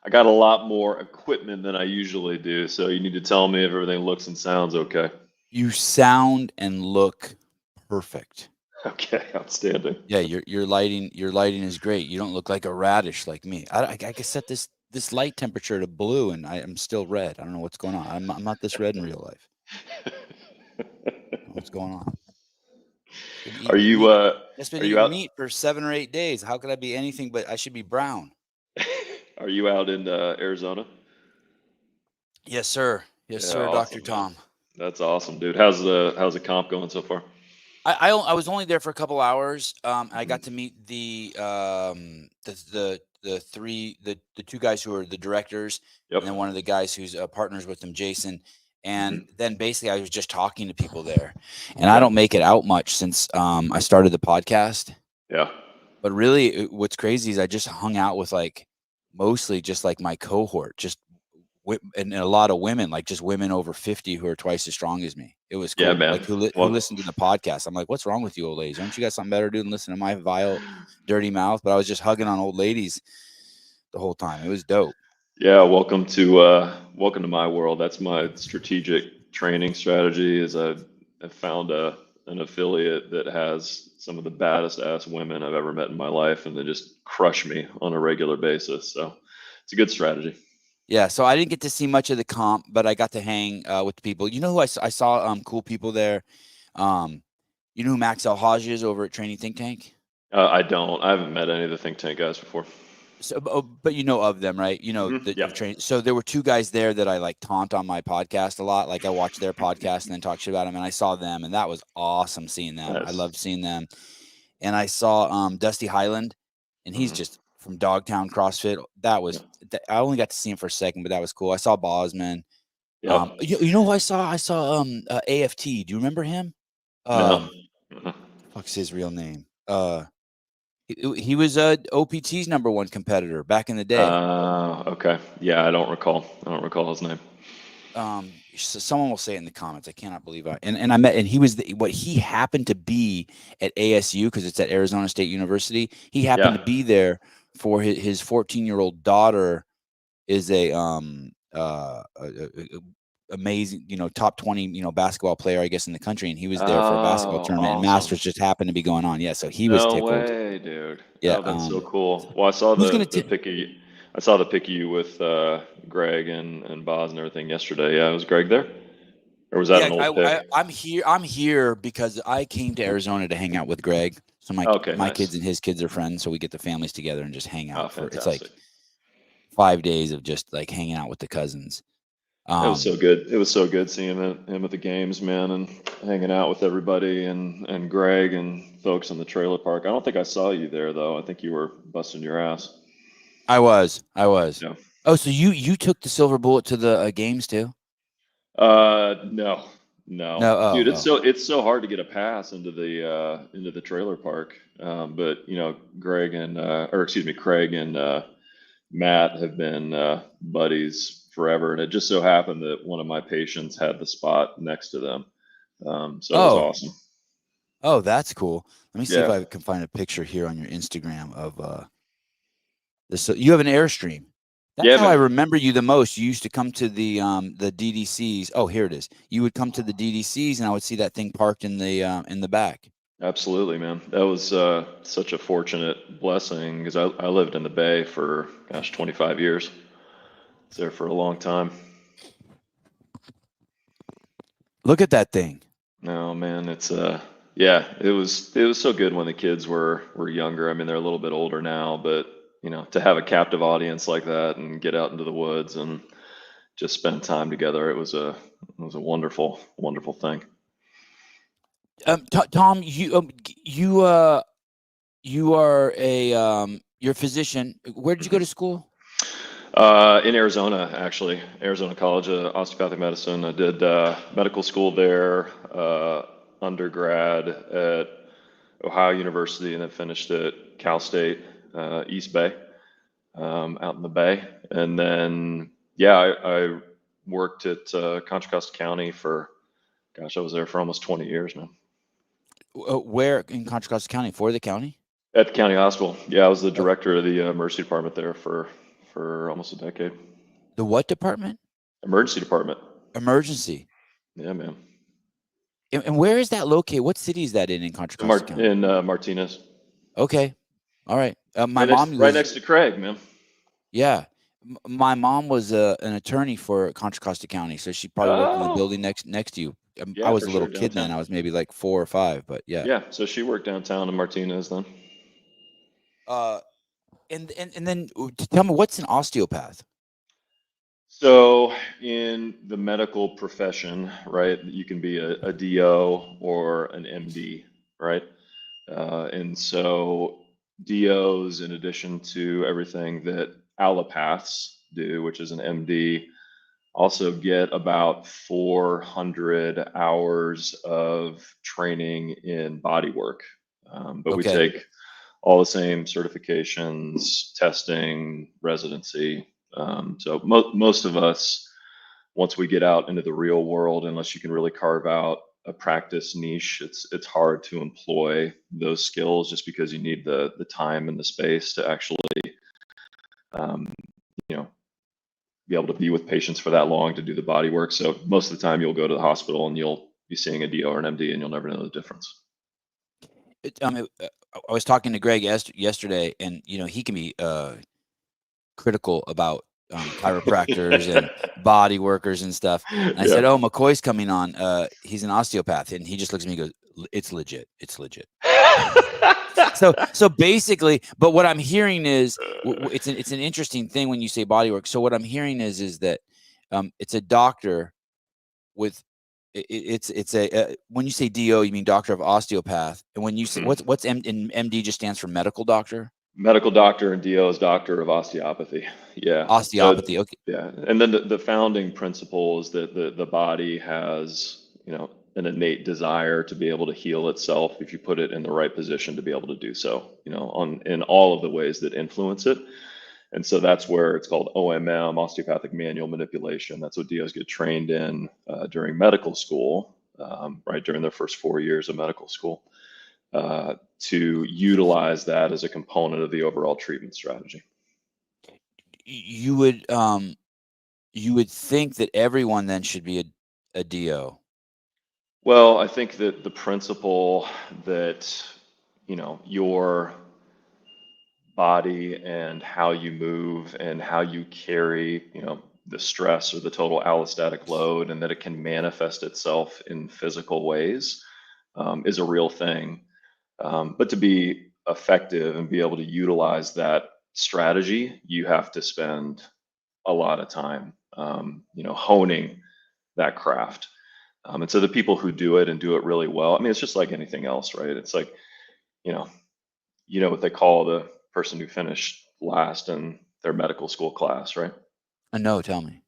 I got a lot more equipment than I usually do, so you need to tell me if everything looks and sounds okay. You sound and look perfect. Okay, outstanding. Yeah, your lighting is great. You don't look like a radish like me. I can set this light temperature to blue, and I'm still red. I don't know what's going on. I'm not this red in real life. I don't know what's going on? Been Are eating you meat. Just been are you eating out meat for 7 or 8 days. How could I be anything but I should be brown? are you out in Arizona? Yes, sir. Yes, Yeah, sir, Dr. awesome, man. Tom. That's awesome, dude. How's the comp going so far? I was only there for a couple hours. I Hmm. got to meet the two guys who are the directors, Yep. and then one of the guys who's partners with them, Jason. And Hmm. then basically, I was just talking to people there, and I Okay. don't make it out much since I started the podcast. Yeah. But really, what's crazy is I just hung out with mostly just like my cohort, just and a lot of women, like just women over 50 who are twice as strong as me. It was Yeah, cool. man. Like who Well, listened to the podcast. I'm like, what's wrong with you, old ladies? Don't you got something better to do than listen to my vile, dirty mouth? But I was just hugging on old ladies the whole time. It was dope. yeah, welcome to my world. That's my strategic training strategy is I've found an affiliate that has some of the baddest ass women I've ever met in my life, and they just crush me on a regular basis. So it's a good strategy. Yeah. So I didn't get to see much of the comp, but I got to hang with the people. You know who I saw cool people there. Um, you know who Max Alhaj is over at Training Think Tank? I don't. I haven't met any of the think tank guys before. So, but you know of them, right? You know that Yeah. of train. So there were two guys there that I like taunt on my podcast a lot. Like I watched their podcast and then talk shit about them, and I saw them, and that was awesome seeing them. I Nice. loved seeing them. And I saw Dusty Highland, and he's Hmm. just from Dogtown CrossFit. That Yeah. was I only got to see him for a second, but that was cool. I saw Bosman. Yeah. You know who I saw? I saw AFT. Do you remember him? No. Um, Mhm. fuck's his real name? He was OPT's #1 competitor back in the day. Okay. Yeah, I don't recall. I don't recall his name. So someone will say it in the comments. I cannot believe and I met, and he was what he happened to be at ASU because it's at Arizona State University. He happened Yeah. to be there for his 14-year-old daughter is amazing, top 20, basketball player, I guess, in the country. And he was there for a basketball Oh, tournament, and awesome. Masters just happened to be going on. Yeah. So he was No tickled. way, dude. Yeah. Oh, that's so cool. Well, I saw Who's going the to, pic of you. I saw the pic of you with Greg and Boz and everything yesterday. Yeah, was Greg there? Or was that yeah, an old pic? I'm here because I came to Arizona to hang out with Greg. So Okay, my nice. kids and his kids are friends, so we get the families together and just hang Oh, out for it's fantastic. like 5 days of just like hanging out with the cousins. It was Um, so good. It was so good seeing him at the games, man, and hanging out with everybody and Greg and folks in the trailer park. I don't think I saw you there though. I think you were busting your ass. I was. Yeah. Oh, so you took the silver bullet to the games too? No, no, No. dude. Oh. It's so hard to get a pass into the trailer park. But Greg and or excuse me, Craig and Matt have been buddies forever, and it just so happened that one of my patients had the spot next to them. So it was Oh. awesome. Oh, that's cool. Let me see if Yeah, I can find a picture here on your Instagram of this. So you have an Airstream. That's yeah, how I man. remember you the most. You used to come to the DDCs. Oh, here it is. You would come to the DDCs, and I would see that thing parked in the back. Absolutely, man. That was such a fortunate blessing because I lived in the Bay for, gosh, 25 years. Was there for a long time. Look at that thing. No, man, it's yeah, it was so good when the kids were younger. I mean, they're a little bit older now, but to have a captive audience like that and get out into the woods and just spend time together, it was a wonderful, wonderful thing. Tom, you are you're a physician. Where did you go Mhm. to school? In Arizona, actually, Arizona College of Osteopathic Medicine. I did medical school there, undergrad at Ohio University, and then finished at Cal State, East Bay, out in the Bay. And then, yeah, I worked at Contra Costa County for, gosh, I was there for almost 20 years, man. Where in Contra Costa County? For the county? At the county hospital. Yeah, I was the director of the emergency department there for for almost a decade. The what department? Emergency department. Emergency. Yeah, man. And where is that located? What city is that in Contra Costa County? In Martinez. Okay. All right. My right mom next, right next to Craig, man. Yeah. My mom was an attorney for Contra Costa County, so she probably worked in the building next to you. Yeah, I was a little kid then. I was maybe like 4 or 5, but yeah. Yeah, so she worked downtown in Martinez then. And then tell me, what's an osteopath? So in the medical profession, right, you can be a DO or an MD, right? And so DOs, in addition to everything that allopaths do, which is an MD, also get about 400 hours of training in body work. But we take all the same certifications, testing, residency. So most of us, once we get out into the real world, unless you can really carve out a practice niche, it's hard to employ those skills just because you need the time and the space to actually, be able to be with patients for that long to do the body work. So most of the time you'll go to the hospital and you'll be seeing a DO or an MD and you'll never know the difference. I was talking to Greg yesterday, and he can be critical about chiropractors and body workers and stuff. And I said, "Oh, McCoy's coming on. He's an osteopath," and he just looks at me and goes, "It's legit. It's legit." So basically, but what I'm hearing is it's an interesting thing when you say body work. So what I'm hearing is that it's a doctor with. It's a when you say DO, you mean doctor of osteopath, and when you say what's MD just stands for medical doctor. Medical doctor, and DO is doctor of osteopathy. Yeah, osteopathy. So, okay. Yeah, and then the founding principle is that the body has an innate desire to be able to heal itself if you put it in the right position to be able to do so. In all of the ways that influence it. And so that's where it's called OMM, osteopathic manual manipulation. That's what DOs get trained in during medical school, right, during their first 4 years of medical school, to utilize that as a component of the overall treatment strategy. You would think that everyone then should be a DO. Well, I think that the principle that, your body and how you move and how you carry, the stress or the total allostatic load, and that it can manifest itself in physical ways, is a real thing. But to be effective and be able to utilize that strategy, you have to spend a lot of time, honing that craft. And so the people who do it and do it really well, I mean, it's just like anything else, right? It's like, what they call the person who finished last in their medical school class, right? No, tell me.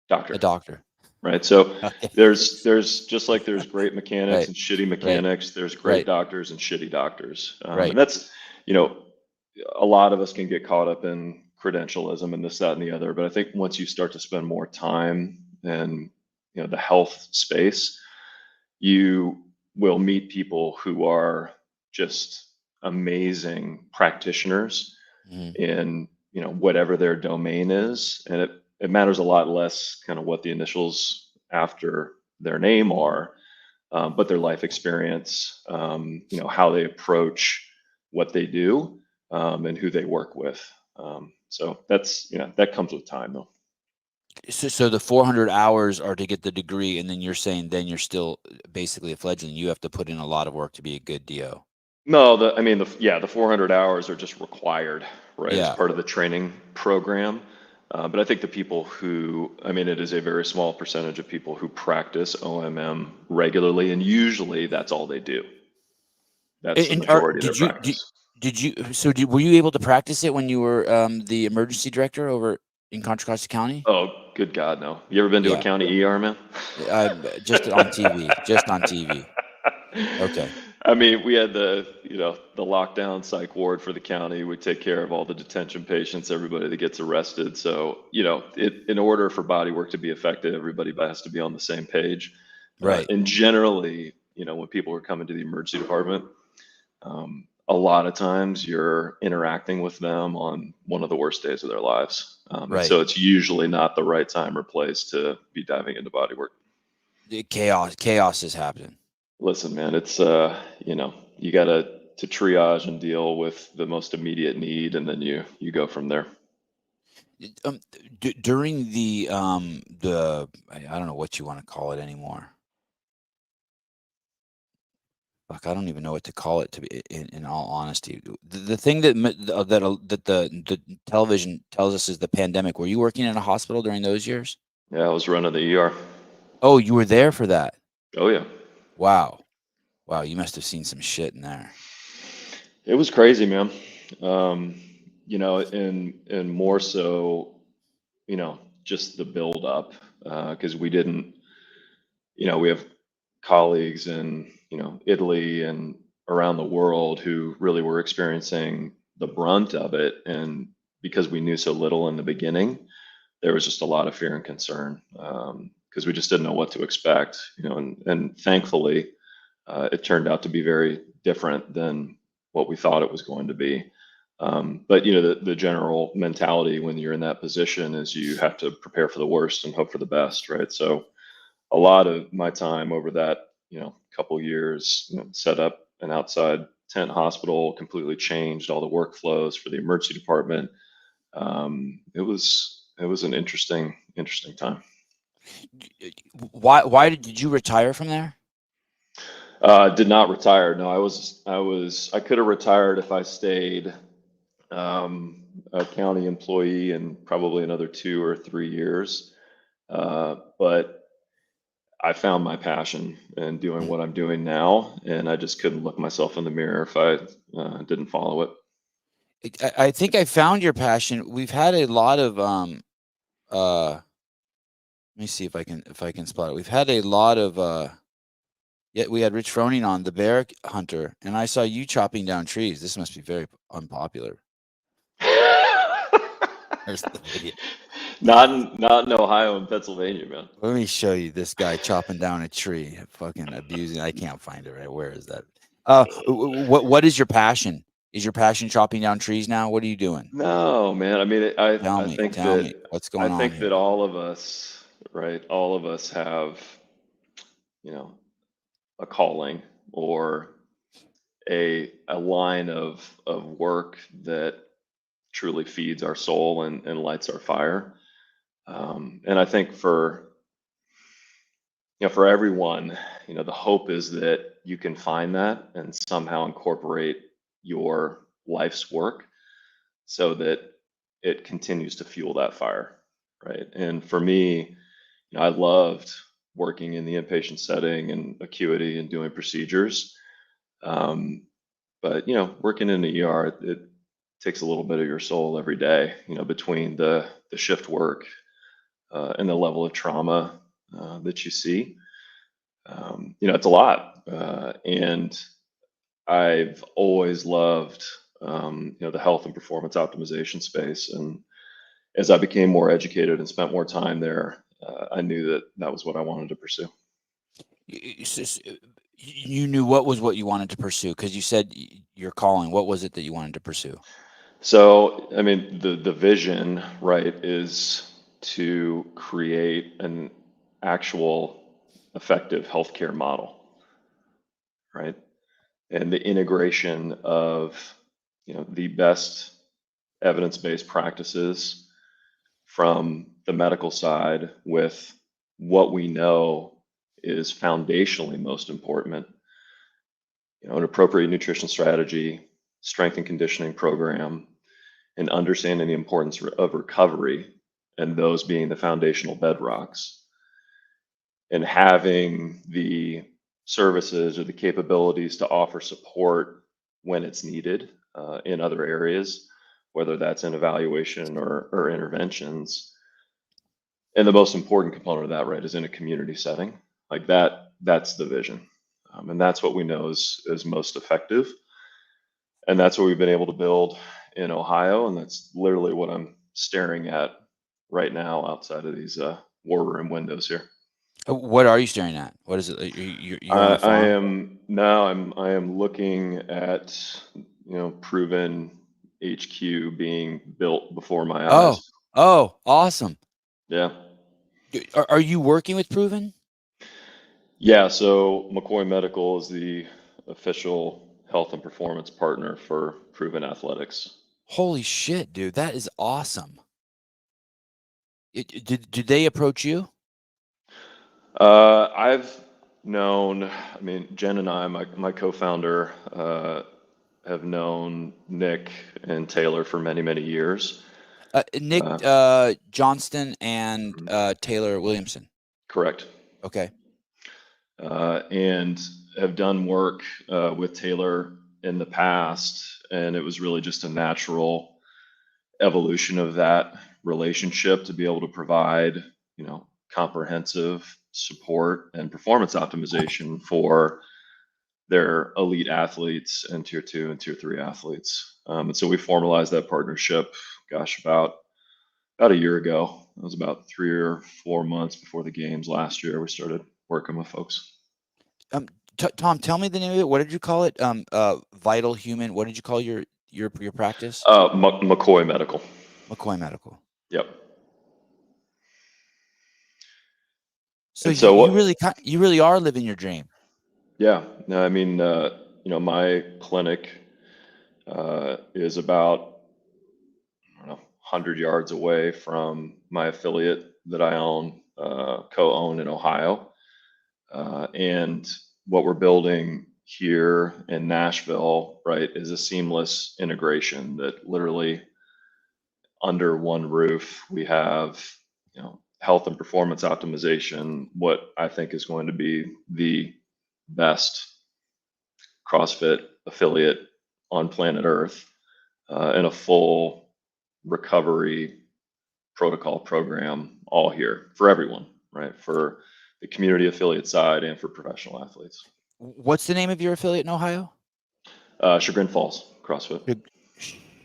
Doctor. A doctor. Right. So there's just like there's great mechanics and shitty mechanics, there's great doctors and shitty doctors. And that's, a lot of us can get caught up in credentialism and this, that, and the other. But I think once you start to spend more time in, the health space, you will meet people who are just amazing practitioners in, whatever their domain is. And it matters a lot less kind of what the initials after their name are, but their life experience, how they approach what they do, and who they work with. So that's, that comes with time though. So the 400 hours are to get the degree, and then you're saying then you're still basically a fledgling. You have to put in a lot of work to be a good DO. No, the 400 hours are just required, right? Yeah. As part of the training program. But I think the people who, it is a very small percentage of people who practice OMM regularly, and usually that's all they do. That's the majority of their practice. Were you able to practice it when you were the emergency director over in Contra Costa County? Oh, good God, no. You ever been to a county ER, man? Just on TV. Just on TV. Okay. We had the lockdown psych ward for the county. We take care of all the detention patients, everybody that gets arrested. So, in order for body work to be effective, everybody has to be on the same page. Right. And generally, when people are coming to the emergency department, a lot of times you're interacting with them on one of the worst days of their lives. And Right. so it's usually not the right time or place to be diving into body work. The chaos is happening. Listen, man, it's you got to triage and deal with the most immediate need, and then you go from there. During the I don't know what you want to call it anymore. Fuck, I don't even know what to call it, to be in all honesty. The thing that the television tells us is the pandemic. Were you working in a hospital during those years? Yeah, I was running the ER. Oh, you were there for that. Oh yeah. Wow, you must have seen some shit in there. It was crazy, man. And more so, just the build up, because we didn't, we have colleagues in, Italy and around the world who really were experiencing the brunt of it. And because we knew so little in the beginning, there was just a lot of fear and concern, because we just didn't know what to expect, and thankfully, it turned out to be very different than what we thought it was going to be. But the general mentality when you're in that position is you have to prepare for the worst and hope for the best, right? So a lot of my time over that couple years, set up an outside tent hospital, completely changed all the workflows for the emergency department. It was an interesting time. Why did you retire from there? Did not retire. No, I could have retired if I stayed a county employee in probably another 2 or 3 years. But I found my passion in doing what I'm doing now, and I just couldn't look myself in the mirror if I didn't follow it. I think I found your passion. We've had a lot of let me see if I can spot it. We've had a lot of we had Rich Froning on, the bear hunter, and I saw you chopping down trees. This must be very unpopular. There's the video. Not in Ohio and Pennsylvania, man. Let me show you this guy chopping down a tree, fucking abusing. I can't find it right. Where is that? What is your passion? Is your passion chopping down trees now? What are you doing? No, man. I mean, I think tell me what's going on. I think here? that all of us, right? All of us have, a calling or a line of work that truly feeds our soul and lights our fire. And I think for everyone, the hope is that you can find that and somehow incorporate your life's work so that it continues to fuel that fire, right? And for me, I loved working in the inpatient setting and acuity and doing procedures. But working in the ER, it takes a little bit of your soul every day, between the shift work and the level of trauma that you see. It's a lot. And I've always loved, the health and performance optimization space. And as I became more educated and spent more time there, I knew that was what I wanted to pursue. You knew what you wanted to pursue, because you said your calling. What was it that you wanted to pursue? So, I mean, the vision, right, is to create an actual effective healthcare model, right? And the integration of, the best evidence-based practices from the medical side with what we know is foundationally most important, an appropriate nutrition strategy, strength and conditioning program, and understanding the importance of recovery, and those being the foundational bedrocks, and having the services or the capabilities to offer support when it's needed in other areas, whether that's in evaluation or interventions. And the most important component of that, right, is in a community setting. Like that's the vision. And that's what we know is most effective. And that's what we've been able to build in Ohio. And that's literally what I'm staring at right now outside of these war room windows here. What are you staring at? What is it? You're on a farm? I am looking at, proven HQ being built before my Oh, eyes. awesome. Yeah. Are you working with Proven? Yeah. So McCoy Medical is the official health and performance partner for Proven Athletics. Holy shit, dude. That is awesome. Did they approach you? I've known, Jen and I, my co-founder, have known Nick and Taylor for many, many years. Nick Johnston and Taylor Williamson. Correct. Okay. And have done work with Taylor in the past, and it was really just a natural evolution of that relationship to be able to provide, comprehensive support and performance optimization for their elite athletes and tier 2 and tier 3 athletes. And so we formalized that partnership, about a year ago. It was about 3 or 4 months before the games last year. We started working with folks. Tom, tell me the name of it. What did you call it? Vital Human. What did you call your practice? McCoy Medical. McCoy Medical. Yep. So you really are living your dream. Yeah. No, my clinic is about 100 yards away from my affiliate that I own, co-own in Ohio. And what we're building here in Nashville, right, is a seamless integration that literally under one roof we have, health and performance optimization, what I think is going to be the best CrossFit affiliate on planet Earth, and a full recovery protocol program all here for everyone, right? For the community affiliate side and for professional athletes. What's the name of your affiliate in Ohio? Chagrin Falls CrossFit.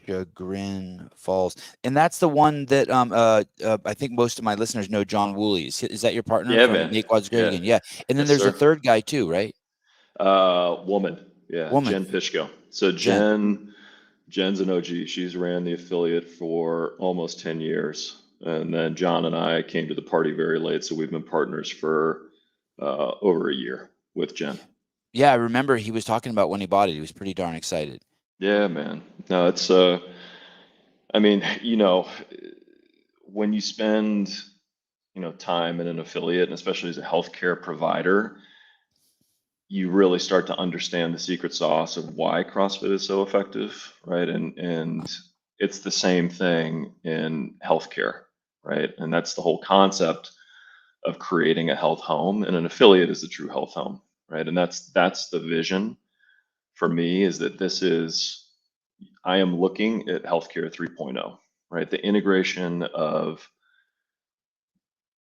Chagrin Falls, and that's the one that I think most of my listeners know. John Woolley, is that your partner? Yeah, from man. Make Quads Great Again? Yeah, and then Yes, there's sir. a third guy too, right? Woman. Jen Pishko. So Jen's an OG. She's ran the affiliate for almost 10 years. And then John and I came to the party very late. So we've been partners for over a year with Jen. Yeah, I remember he was talking about when he bought it. He was pretty darn excited. Yeah, man. No, it's, when you spend, time in an affiliate, and especially as a healthcare provider, you really start to understand the secret sauce of why CrossFit is so effective, right? And it's the same thing in healthcare, right? And that's the whole concept of creating a health home, and an affiliate is the true health home, right? And that's the vision for me, is that I am looking at healthcare 3.0, right? The integration of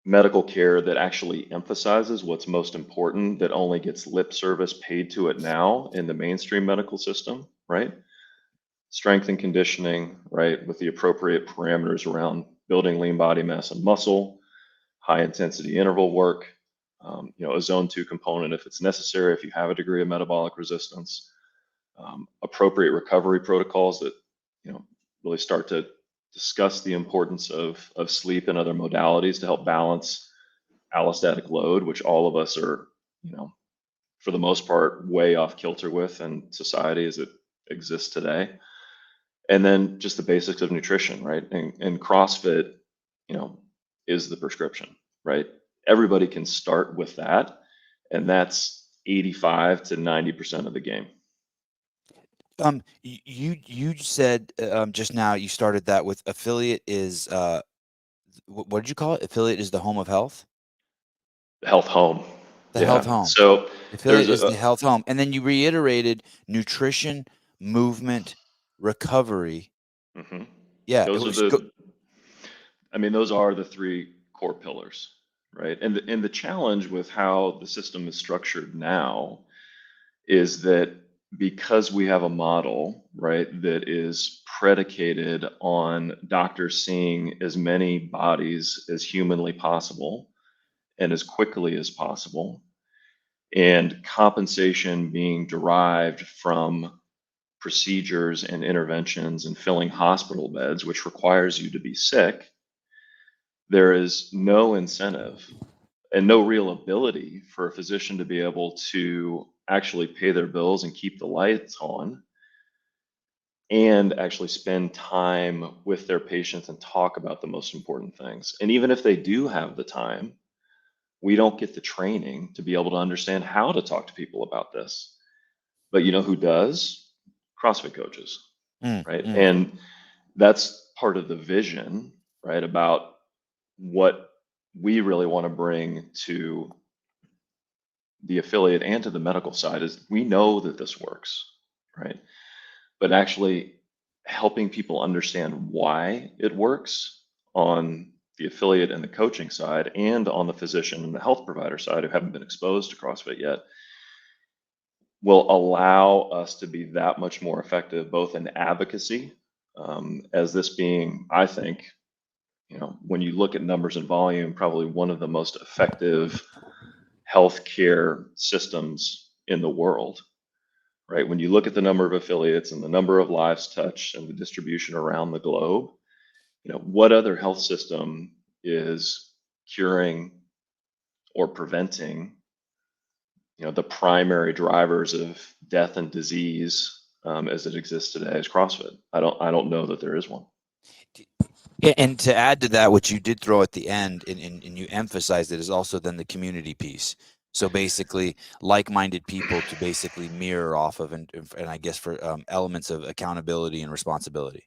medical care that actually emphasizes what's most important, that only gets lip service paid to it now in the mainstream medical system, right? Strength and conditioning, right, with the appropriate parameters around building lean body mass and muscle, high intensity interval work, a zone 2 component if it's necessary, if you have a degree of metabolic resistance, appropriate recovery protocols that really start to discuss the importance of sleep and other modalities to help balance allostatic load, which all of us are, for the most part, way off kilter with in society as it exists today. And then just the basics of nutrition, right? And CrossFit, is the prescription, right? Everybody can start with that, and that's 85 to 90% of the game. You said just now, you started that with affiliate is what did you call it? Affiliate is the home of health. Health home. The health home. So affiliate is the health home, and then you reiterated nutrition, movement, recovery. Mm-hmm. Yeah, those are the three core pillars, right? And the challenge with how the system is structured now is that because we have a model, right, that is predicated on doctors seeing as many bodies as humanly possible and as quickly as possible, and compensation being derived from procedures and interventions and filling hospital beds, which requires you to be sick, there is no incentive and no real ability for a physician to be able to actually pay their bills and keep the lights on and actually spend time with their patients and talk about the most important things. And even if they do have the time, we don't get the training to be able to understand how to talk to people about this. But you know who does? CrossFit coaches, right? And that's part of the vision, right? About what we really want to bring to the affiliate and to the medical side is we know that this works, right? But actually helping people understand why it works on the affiliate and the coaching side and on the physician and the health provider side who haven't been exposed to CrossFit yet will allow us to be that much more effective, both in advocacy, as this being, I think, when you look at numbers and volume, probably one of the most effective healthcare systems in the world, right? When you look at the number of affiliates and the number of lives touched and the distribution around the globe, what other health system is curing or preventing, the primary drivers of death and disease as it exists today as CrossFit? I don't know that there is one. And to add to that, what you did throw at the end, and you emphasized it, is also then the community piece. So basically, like-minded people to basically mirror off of, and I guess for elements of accountability and responsibility.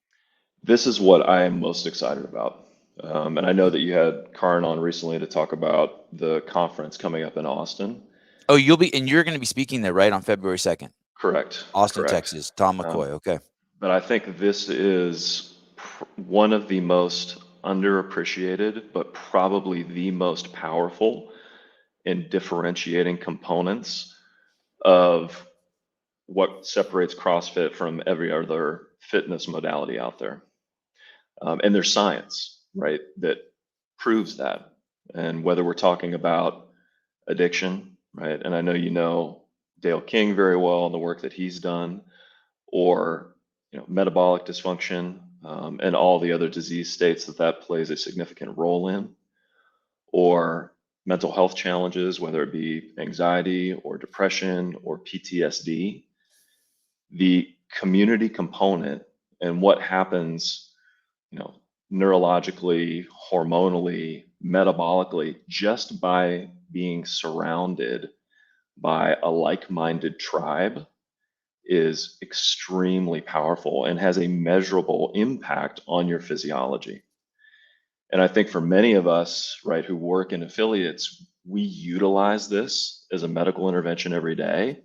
This is what I am most excited about. And I know that you had Karin on recently to talk about the conference coming up in Austin. Oh, you're going to be speaking there, right, on February 2nd? Correct. Austin, Texas. Tom McCoy. Okay. But I think this is one of the most underappreciated, but probably the most powerful and differentiating components of what separates CrossFit from every other fitness modality out there. And there's science, right, that proves that. And whether we're talking about addiction, right, and I know you know Dale King very well and the work that he's done, or metabolic dysfunction and all the other disease states that plays a significant role in, or mental health challenges, whether it be anxiety or depression or PTSD, the community component and what happens, neurologically, hormonally, metabolically, just by being surrounded by a like-minded tribe is extremely powerful and has a measurable impact on your physiology. And I think for many of us, right, who work in affiliates, we utilize this as a medical intervention every day.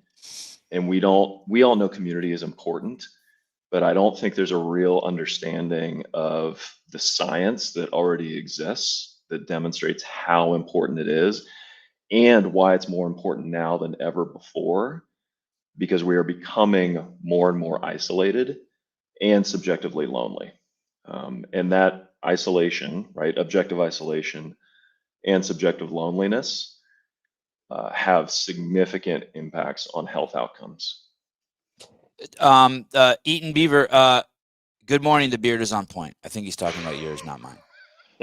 And we all know community is important, but I don't think there's a real understanding of the science that already exists that demonstrates how important it is and why it's more important now than ever before, because we are becoming more and more isolated and subjectively lonely. And that isolation, right, objective isolation and subjective loneliness have significant impacts on health outcomes. Eaton Beaver, good morning. The beard is on point. I think he's talking about yours, not mine.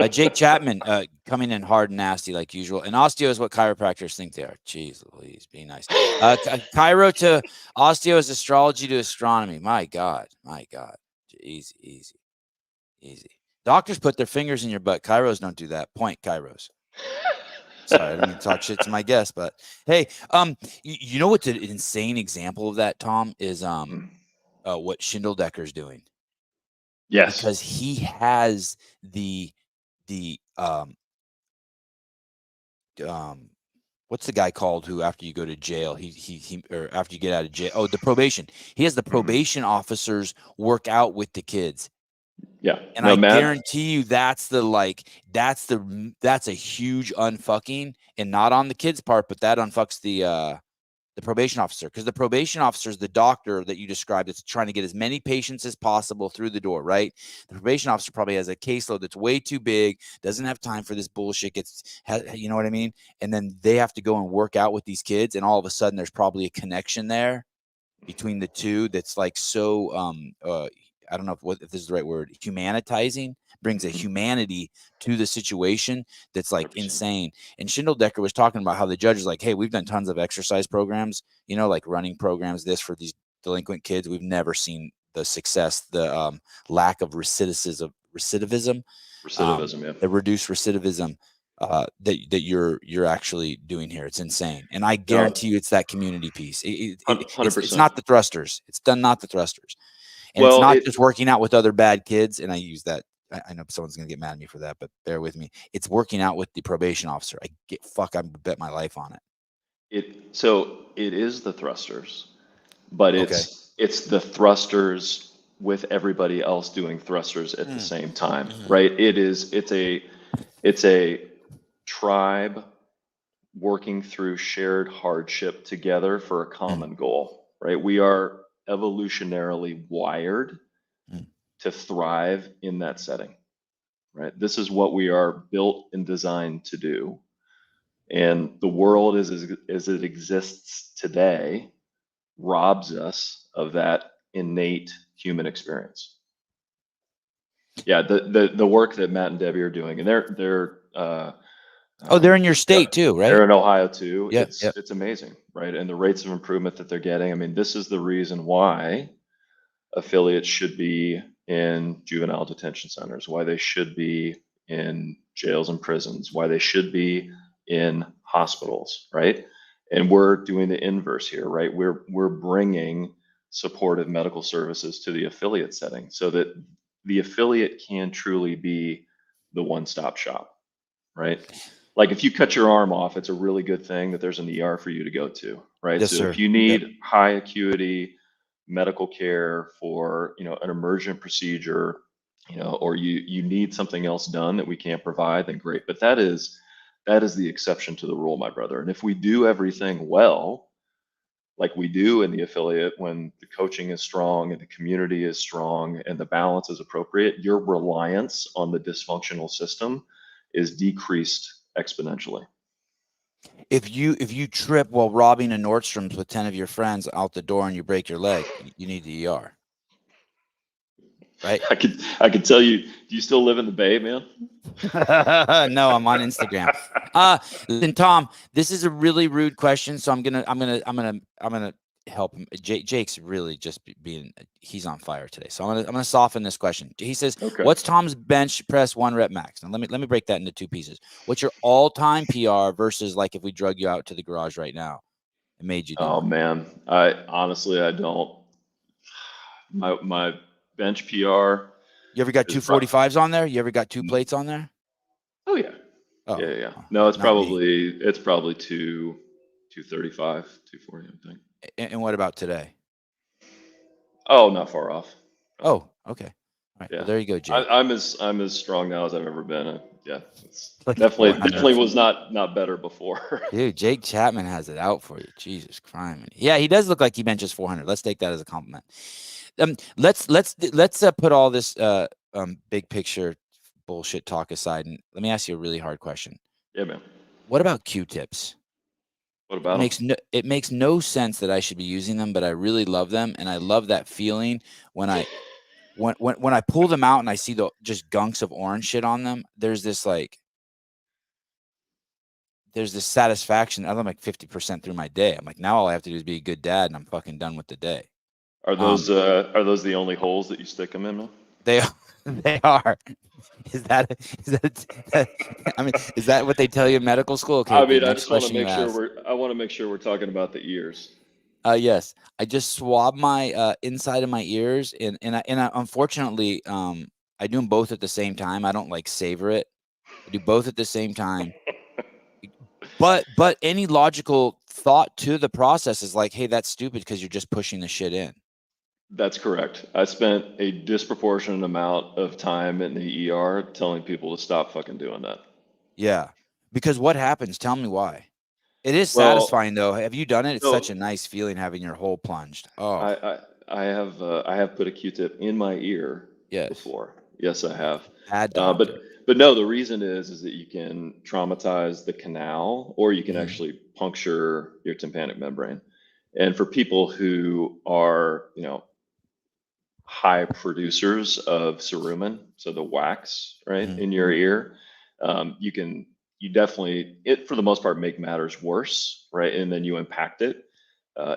Jake Chapman coming in hard and nasty like usual. And osteo is what chiropractors think they are. Jeez Louise, be nice. Chiro to osteo is astrology to astronomy. My God. Easy. Doctors put their fingers in your butt. Chiros don't do that. Point, Chiros. Sorry, I didn't mean to talk shit to my guest, but hey, you know what's an insane example of that, Tom, is what Schindel-Decker's doing. Yes. Because he has the what's the guy called who after you go to jail, he or after you get out of jail, the probation. He has the probation officers work out with the kids. Yeah. And I guarantee you that's a huge unfucking, and not on the kids' part, but that unfucks the probation officer, because the probation officer is the doctor that you described that's trying to get as many patients as possible through the door, right? The probation officer probably has a caseload that's way too big, doesn't have time for this bullshit, you know what I mean? And then they have to go and work out with these kids, and all of a sudden there's probably a connection there between the two that's like so I don't know if this is the right word, humanitizing, brings a humanity to the situation that's like 100%. insane. And Schindeldecker was talking about how the judge is like, hey, we've done tons of exercise programs, you know, like running programs, this for these delinquent kids. We've never seen the success, the lack of recidivism, Recidivism, yeah. the reduced recidivism that you're actually doing here. It's insane. And I guarantee you it's that community piece. It's 100%. not the thrusters. It's done, not the thrusters. And Well, it's not just working out with other bad kids. And I use that. I know someone's going to get mad at me for that, but bear with me. It's working out with the probation officer. I bet my life on it. So it is the thrusters, but it's the thrusters with everybody else doing thrusters at the same time, right? It's a tribe working through shared hardship together for a common goal, right? We are evolutionarily wired to thrive in that setting, right? This is what we are built and designed to do. And the world as it exists today robs us of that innate human experience. Yeah, the work that Matt and Debbie are doing, and they're they're in your state too, right? They're in Ohio too. Yeah, it's amazing, right? And the rates of improvement that they're getting. I mean, this is the reason why affiliates should be in juvenile detention centers, why they should be in jails and prisons, why they should be in hospitals, right? And we're doing the inverse here, right? We're bringing supportive medical services to the affiliate setting so that the affiliate can truly be the one-stop shop, right? Like if you cut your arm off, it's a really good thing that there's an ER for you to go to, right? Yes, so sir. If you need high acuity medical care for, an emergent procedure, or you need something else done that we can't provide, then great. But that is the exception to the rule, my brother. And if we do everything well, like we do in the affiliate, when the coaching is strong and the community is strong and the balance is appropriate, your reliance on the dysfunctional system is decreased exponentially. If you trip while robbing a Nordstrom's with 10 of your friends out the door and you break your leg, you need the ER. Right? I could tell you, do you still live in the Bay, man? No, I'm on Instagram. Listen, Tom, this is a really rude question, so I'm gonna help him. Jake's really just he's on fire today, so I'm gonna soften this question. He says, okay, what's Tom's bench press 1 rep max? Now let me break that into 2 pieces. What's your all-time PR versus like if we drug you out to the garage right now and made you do it? Man, I don't. My bench PR. You ever got 245s on there? You ever got 2 plates on there? Oh yeah. Oh, yeah. No, it's probably 235, 240, I think. And what about today? Oh, not far off. Oh, okay. All right. Yeah. Well, there you go, Jake. I'm as strong now as I've ever been. Yeah, it's definitely was not better before. Dude, Jake Chapman has it out for you. Jesus Christ. Yeah, he does look like he benches 400. Let's take that as a compliment. Let's put all this big picture bullshit talk aside, and let me ask you a really hard question. Yeah, man. What about Q-tips? What about it makes no sense that I should be using them, but I really love them, and I love that feeling when I pull them out and I see the just gunks of orange shit on them. There's this satisfaction. I'm like 50% through my day. I'm like, now all I have to do is be a good dad, and I'm fucking done with the day. Are those the only holes that you stick them in, man? They are. Is that what they tell you in medical school? Okay, I mean, I just want to make sure we're talking about the ears. Yes, I just swab my inside of my ears, and I unfortunately I do them both at the same time. I don't like savor it. I do both at the same time. But any logical thought to the process is like, hey, that's stupid because you're just pushing the shit in. That's correct. I spent a disproportionate amount of time in the ER telling people to stop fucking doing that. Yeah, because what happens? Tell me why. It is satisfying though. Have you done it? It's such a nice feeling having your hole plunged. Oh, I have put a Q-tip in my ear before. Yes, I have. But no, the reason is that you can traumatize the canal, or you can actually puncture your tympanic membrane. And for people who are, high producers of cerumen, so the wax, right, in your ear, you definitely, for the most part, make matters worse, right? And then you impact it.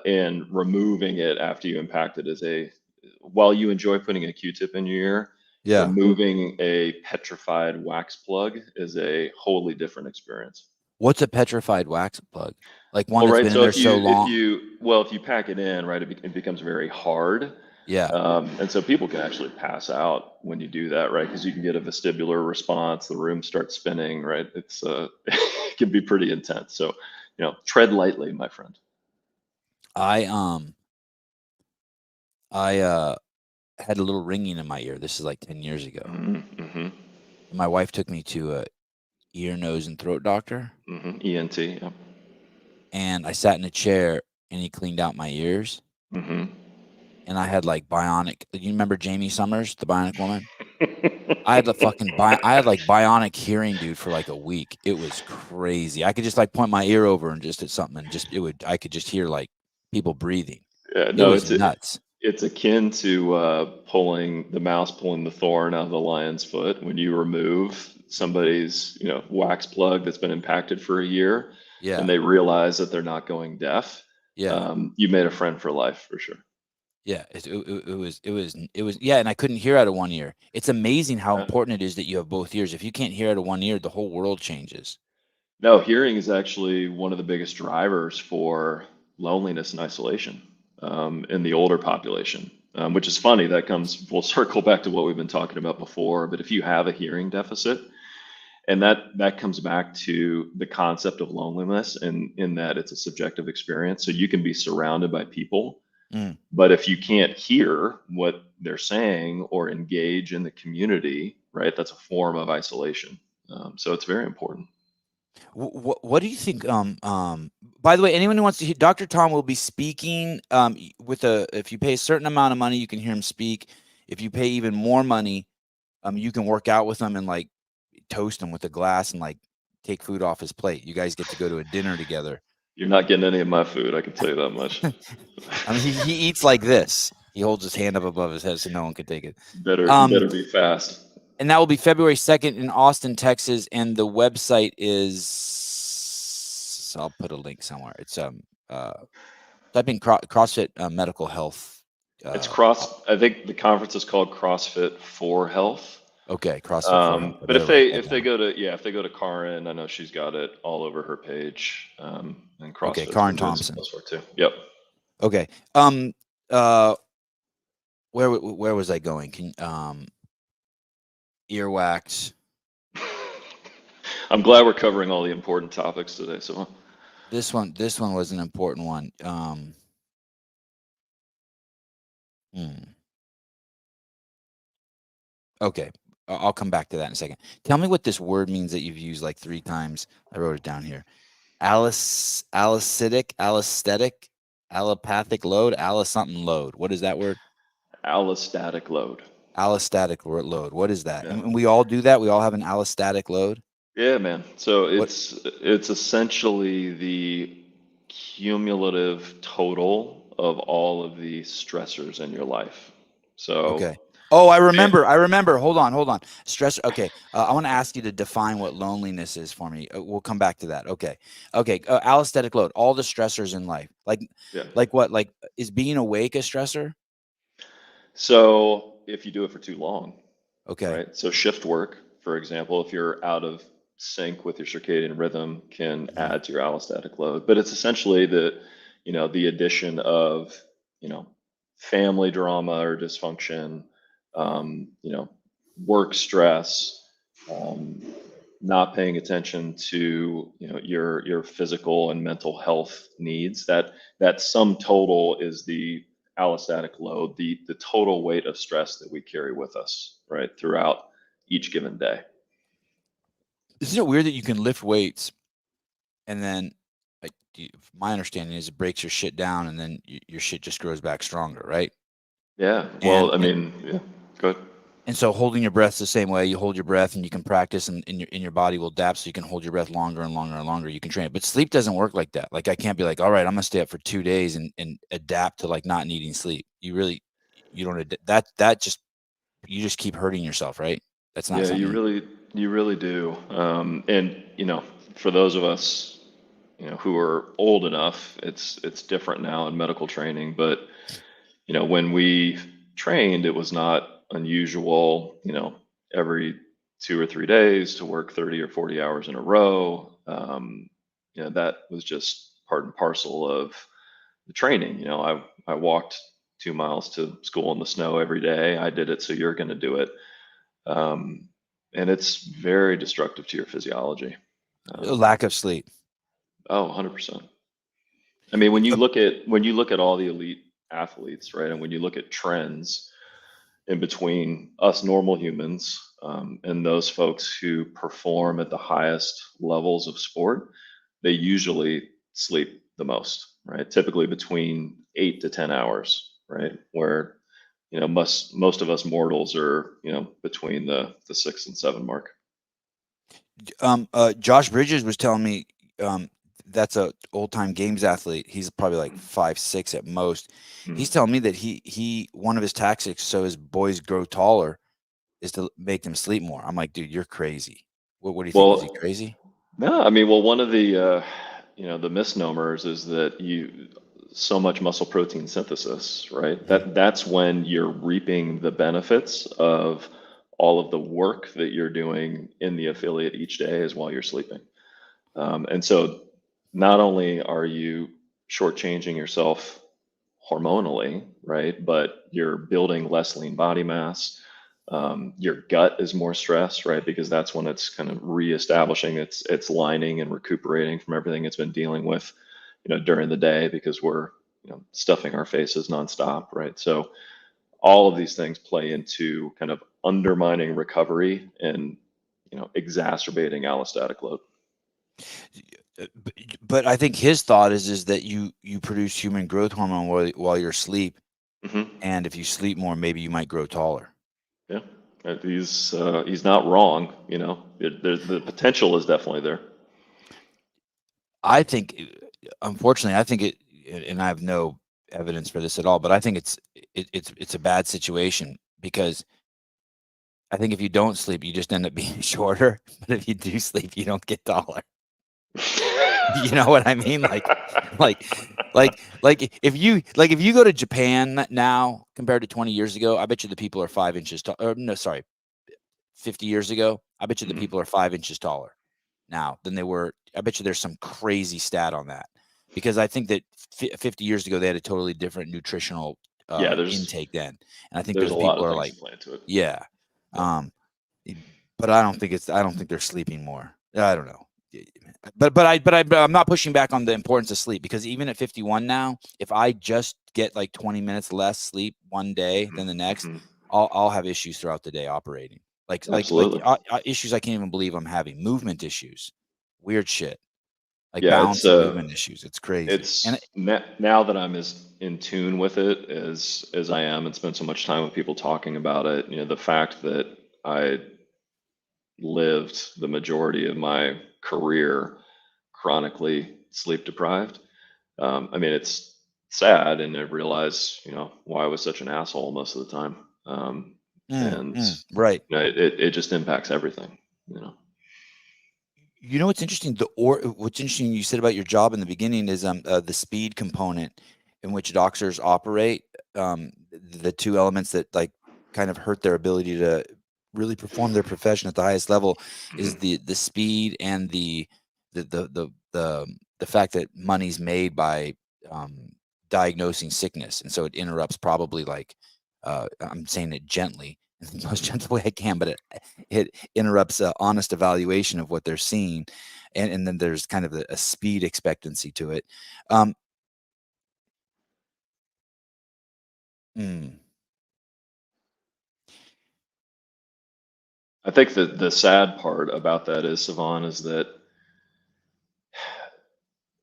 And removing it after you impact it while you enjoy putting a Q-tip in your ear, removing a petrified wax plug is a wholly different experience. What's a petrified wax plug? Like one Well, that's right. been in So there so long? if you pack it in, right, it becomes very hard. Yeah. And so people can actually pass out when you do that, right? Because you can get a vestibular response, the room starts spinning, right? It's it can be pretty intense. So, tread lightly, my friend. I had a little ringing in my ear. This is like 10 years ago. Mm-hmm. My wife took me to a ear, nose, and throat doctor. ENT. Yeah. And I sat in a chair and he cleaned out my ears. And I had like bionic. You remember Jamie Summers, the Bionic Woman? I had like bionic hearing, dude, for like a week. It was crazy. I could just like point my ear over and just at something, and I could just hear like people breathing. Yeah, no, it was nuts. It's akin to pulling the thorn out of the lion's foot. When you remove somebody's, wax plug that's been impacted for a year, and they realize that they're not going deaf. You made a friend for life for sure. Yeah, it was. Yeah, and I couldn't hear out of one ear. It's amazing how important it is that you have both ears. If you can't hear out of one ear, the whole world changes. No, hearing is actually one of the biggest drivers for loneliness and isolation in the older population, which is funny. We'll circle back to what we've been talking about before. But if you have a hearing deficit, and that comes back to the concept of loneliness, and in that it's a subjective experience. So you can be surrounded by people. But if you can't hear what they're saying or engage in the community, right, that's a form of isolation. So it's very important. What do you think? By the way, anyone who wants to hear, Dr. Tom will be speaking. If you pay a certain amount of money, you can hear him speak. If you pay even more money, you can work out with him and like toast him with a glass and like take food off his plate. You guys get to go to a dinner together. You're not getting any of my food, I can tell you that much. I mean, he eats like this. He holds his hand up above his head so no one can take it. Better be fast. And that will be February 2nd in Austin, Texas. And the website is, I'll put a link somewhere. It's type in CrossFit Medical Health. I think the conference is called CrossFit for Health. Okay, CrossFit for Health. But if they go to Karin, I know she's got it all over her page. And CrossFit. Okay, Karin Thompson. Too. Yep. Okay. Where was I going? Earwax. I'm glad we're covering all the important topics today. So this one was an important one. Okay, I'll come back to that in a second. Tell me what this word means that you've used like 3 times. I wrote it down here. Allostatic, allopathic load, something load. What is that word? Allostatic load. Allostatic load. What is that? Yeah. And we all do that. We all have an allostatic load. Yeah, man. So it's essentially the cumulative total of all of the stressors in your life. So okay. Oh, I remember. Hold on. Stress. Okay. I want to ask you to define what loneliness is for me. We'll come back to that. Okay. Allostatic load. All the stressors in life. Like what? Like, is being awake a stressor? So if you do it for too long. Okay. Right. So shift work, for example, if you're out of sync with your circadian rhythm, can add to your allostatic load. But it's essentially the addition of, family drama or dysfunction, work stress, not paying attention to your physical and mental health needs. That sum total is the allostatic load, the total weight of stress that we carry with us, right, throughout each given day. Isn't it weird that you can lift weights and then, like, my understanding is it breaks your shit down and then your shit just grows back stronger, right? Yeah. Well, yeah. Go ahead. And so holding your breath the same way, you hold your breath and you can practice, and your body will adapt, so you can hold your breath longer and longer and longer. You can train it. But sleep doesn't work like that. Like I can't be like, all right, I'm gonna stay up for 2 days and adapt to like not needing sleep. You don't that just you just keep hurting yourself, right? That's not Yeah, something. you really do. And for those of us, who are old enough, it's different now in medical training. But when we trained, it was not unusual, every 2 or 3 days to work 30 or 40 hours in a row. That was just part and parcel of the training. I walked 2 miles to school in the snow every day. I did it, so you're going to do it. Um, and it's very destructive to your physiology. Lack of sleep. 100%. I mean, when you look at all the elite athletes, right, and when you look at trends in between us normal humans, and those folks who perform at the highest levels of sport, they usually sleep the most, right? Typically between 8 to 10 hours, right? Where most of us mortals are between the 6 and 7 mark. Josh Bridges was telling me, that's a old time games athlete. He's probably like 5'6" at most. He's telling me that he one of his tactics so his boys grow taller is to make them sleep more. I'm like, dude, you're crazy. What do you think? Is he Well, crazy? no, I mean, well, one of the misnomers is that so much muscle protein synthesis, right? That's when you're reaping the benefits of all of the work that you're doing in the affiliate each day is while you're sleeping. And so not only are you shortchanging yourself hormonally, right, but you're building less lean body mass. Your gut is more stressed, right, because that's when it's kind of reestablishing its lining and recuperating from everything it's been dealing with, during the day, because we're stuffing our faces nonstop, right? So all of these things play into kind of undermining recovery and exacerbating allostatic load. But I think his thought is that you produce human growth hormone while you're asleep, Hmm. and if you sleep more, maybe you might grow taller. Yeah, he's not wrong. The potential is definitely there. I think, unfortunately, I think it, and I have no evidence for this at all, but I think it's a bad situation, because I think if you don't sleep, you just end up being shorter. But if you do sleep, you don't get taller. You know what I mean? Like if you go to Japan now compared to 20 years ago, I bet you the people are 5 inches tall. Or no, sorry, 50 years ago, I bet you the Mhm. people are 5 inches taller now than they were. I bet you there's some crazy stat on that, because I think that 50 years ago they had a totally different nutritional Yeah, there's intake then, and I think there's those a lot people of are things like, to play into it. yeah, Yeah. um, but I don't think they're sleeping more. I don't know. But I'm not pushing back on the importance of sleep, because even at 51 now, if I just get like 20 minutes less sleep one day Mhm. than the next, Mhm. I'll have issues throughout the day operating. Absolutely. Issues I can't even believe I'm having. Movement issues, weird shit, like Yeah, balance and movement issues. It's crazy. And now that I'm as in tune with it as I am and spend so much time with people talking about it, the fact that I lived the majority of my career chronically sleep deprived. I mean, it's sad, and I realize, why I was such an asshole most of the time. And right. it just impacts everything. You know what's interesting? What's interesting you said about your job in the beginning is the speed component in which doctors operate. The two elements that like kind of hurt their ability to really perform their profession at the highest level is Mhm. the speed and the fact that money's made by diagnosing sickness, and so it interrupts probably like I'm saying it gently in the most gentle way I can, but it interrupts a honest evaluation of what they're seeing, and then there's kind of a speed expectancy to it. Um, mm, I think that the sad part about that is, Sevan, is that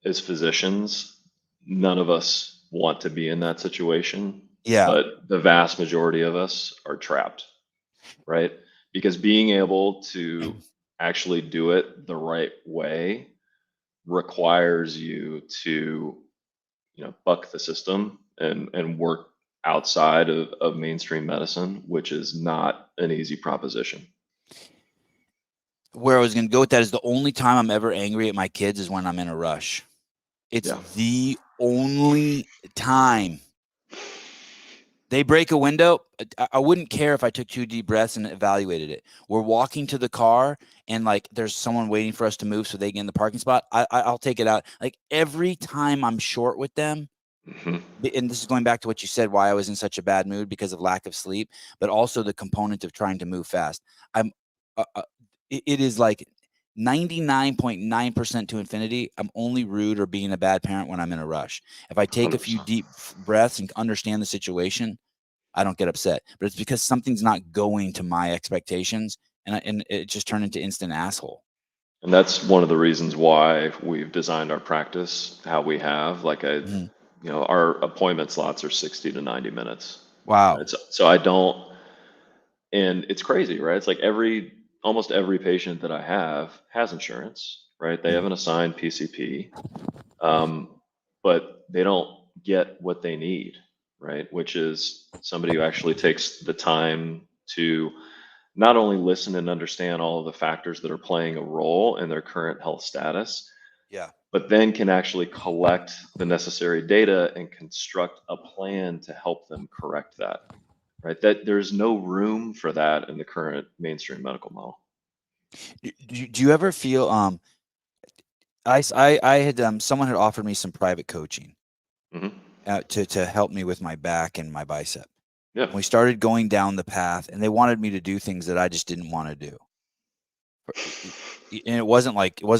as physicians, none of us want to be in that situation, yeah, but the vast majority of us are trapped. right? Because being able to actually do it the right way requires you to, buck the system and work outside of mainstream medicine, which is not an easy proposition. Where I was going to go with that is the only time I'm ever angry at my kids is when I'm in a rush. It's the only time. They break a window. I wouldn't care if I took 2 deep breaths and evaluated it. We're walking to the car and like there's someone waiting for us to move so they get in the parking spot. I'll take it out. Like every time I'm short with them, and this is going back to what you said, why I was in such a bad mood because of lack of sleep, but also the component of trying to move fast. It is like 99.9% to infinity. I'm only rude or being a bad parent when I'm in a rush. If I take 100%. a few deep breaths and understand the situation, I don't get upset. But it's because something's not going to my expectations, and it just turned into instant asshole. And that's one of the reasons why we've designed our practice how we have. Like our appointment slots are 60 to 90 minutes. Wow. Right? So I don't, and it's crazy, right? It's like almost every patient that I have has insurance, right? They have an assigned PCP, but they don't get what they need, right? Which is somebody who actually takes the time to not only listen and understand all of the factors that are playing a role in their current health status, but then can actually collect the necessary data and construct a plan to help them correct that, right? That there's no room for that in the current mainstream medical model. Do you ever feel I had someone had offered me some private coaching to help me with my back and my bicep. Yeah. We started going down the path, and they wanted me to do things that I just didn't want to do. And it wasn't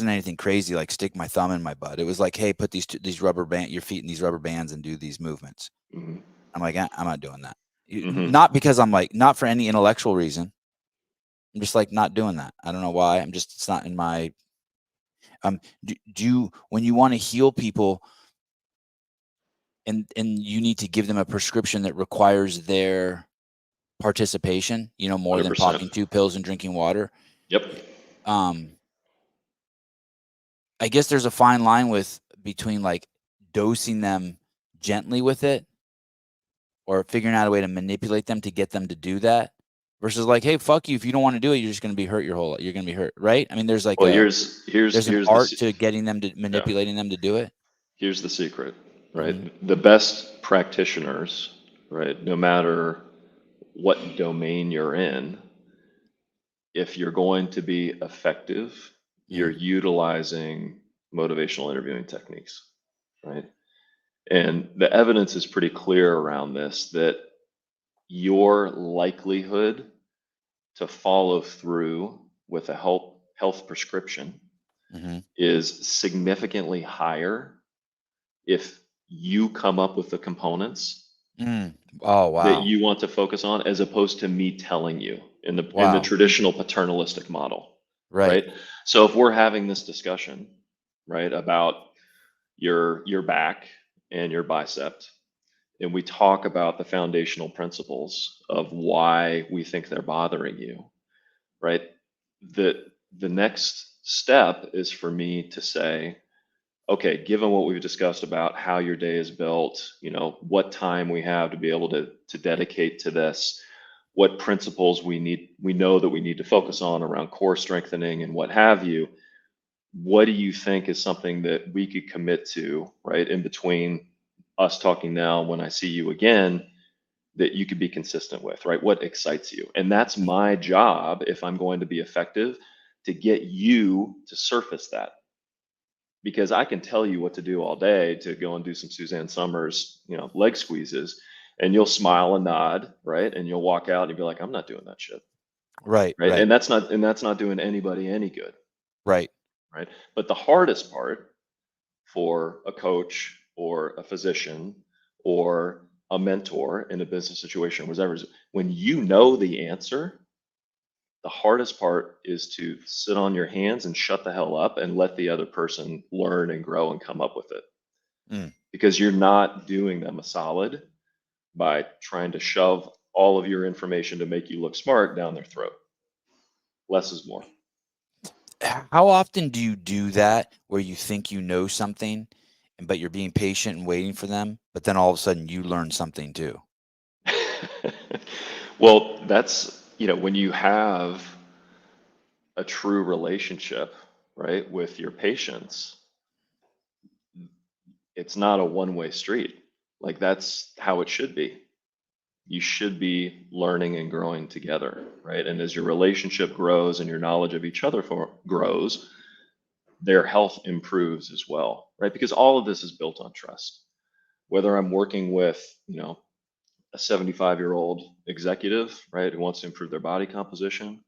anything crazy, like stick my thumb in my butt. It was like, hey, put these rubber band, your feet in these rubber bands and do these movements. I'm like, I'm not doing that. Not because I'm like, not for any intellectual reason. I'm just like not doing that. I don't know why. It's not in my, do you, when you want to heal people and you need to give them a prescription that requires their participation, more 100%. Than popping 2 pills and drinking water. Yep. I guess there's a fine line between like dosing them gently with it or figuring out a way to manipulate them to get them to do that versus like, hey, fuck you. If you don't want to do it, you're just going to be hurt you're going to be hurt. Right. I mean, there's like, here's an art to getting them to manipulating them to do it. Here's the secret, right? The best practitioners, right? No matter what domain you're in, if you're going to be effective, you're utilizing motivational interviewing techniques, right? And the evidence is pretty clear around this, that your likelihood to follow through with a health prescription is significantly higher if you come up with the components that you want to focus on, as opposed to me telling you in the traditional paternalistic model. Right. So if we're having this discussion, right, about your back and your bicep, and we talk about the foundational principles of why we think they're bothering you, right? The next step is for me to say, okay, given what we've discussed about how your day is built, what time we have to be able to dedicate to this, what principles we know that we need to focus on around core strengthening and what have you. What do you think is something that we could commit to, right, in between us talking now when I see you again, that you could be consistent with, right? What excites you? And that's my job, if I'm going to be effective, to get you to surface that. Because I can tell you what to do all day, to go and do some Suzanne Summers, leg squeezes, and you'll smile and nod, right? And you'll walk out and you'll be like, I'm not doing that shit. Right. And that's not doing anybody any good. Right. But the hardest part for a coach or a physician or a mentor in a business situation, whatever, is when you know the answer, the hardest part is to sit on your hands and shut the hell up and let the other person learn and grow and come up with it. Because you're not doing them a solid by trying to shove all of your information to make you look smart down their throat. Less is more. How often do you do that where you think you know something, but you're being patient and waiting for them, but then all of a sudden you learn something too? Well, that's, when you have a true relationship, right, with your patients, it's not a one-way street. Like, that's how it should be. You should be learning and growing together, right? And as your relationship grows and your knowledge of each other grows, their health improves as well, right? Because all of this is built on trust. Whether I'm working with, a 75-year-old executive, right, who wants to improve their body composition,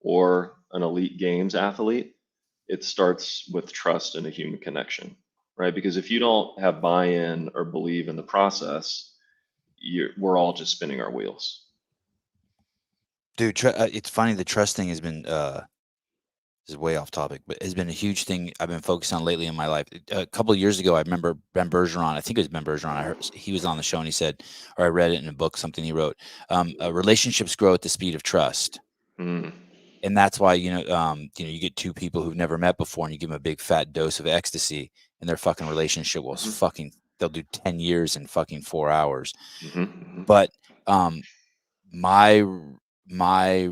or an elite games athlete, it starts with trust and a human connection, right? Because if you don't have buy-in or believe in the process, we're all just spinning our wheels. Dude, it's funny. The trust thing has been, this is way off topic, but has been a huge thing I've been focused on lately in my life. A couple of years ago, I remember Ben Bergeron. I think it was Ben Bergeron. I heard he was on the show and he said, or I read it in a book, something he wrote. Relationships grow at the speed of trust. Mm. And that's why, you get two people who've never met before and you give them a big fat dose of ecstasy and their fucking relationship will they'll do 10 years in fucking 4 hours. Mm-hmm. But my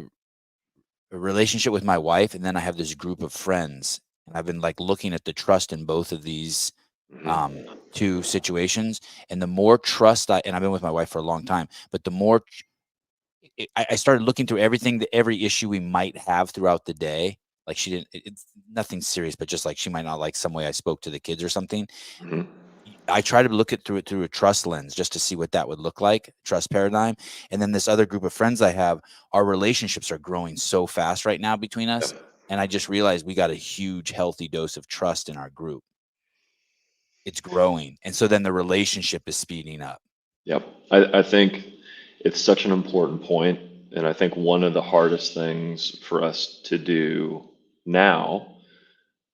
relationship with my wife, and then I have this group of friends, and I've been like looking at the trust in both of these two situations. And the more trust and I've been with my wife for a long time, but the more I started looking through every issue we might have throughout the day. Like it's nothing serious, but just like she might not like some way I spoke to the kids or something. Mm-hmm. I try to look at through a trust lens just to see what that would look like, trust paradigm. And then this other group of friends I have, our relationships are growing so fast right now between us. Yep. And I just realized we got a huge, healthy dose of trust in our group. It's growing. And so then the relationship is speeding up. Yep. I think it's such an important point. And I think one of the hardest things for us to do now,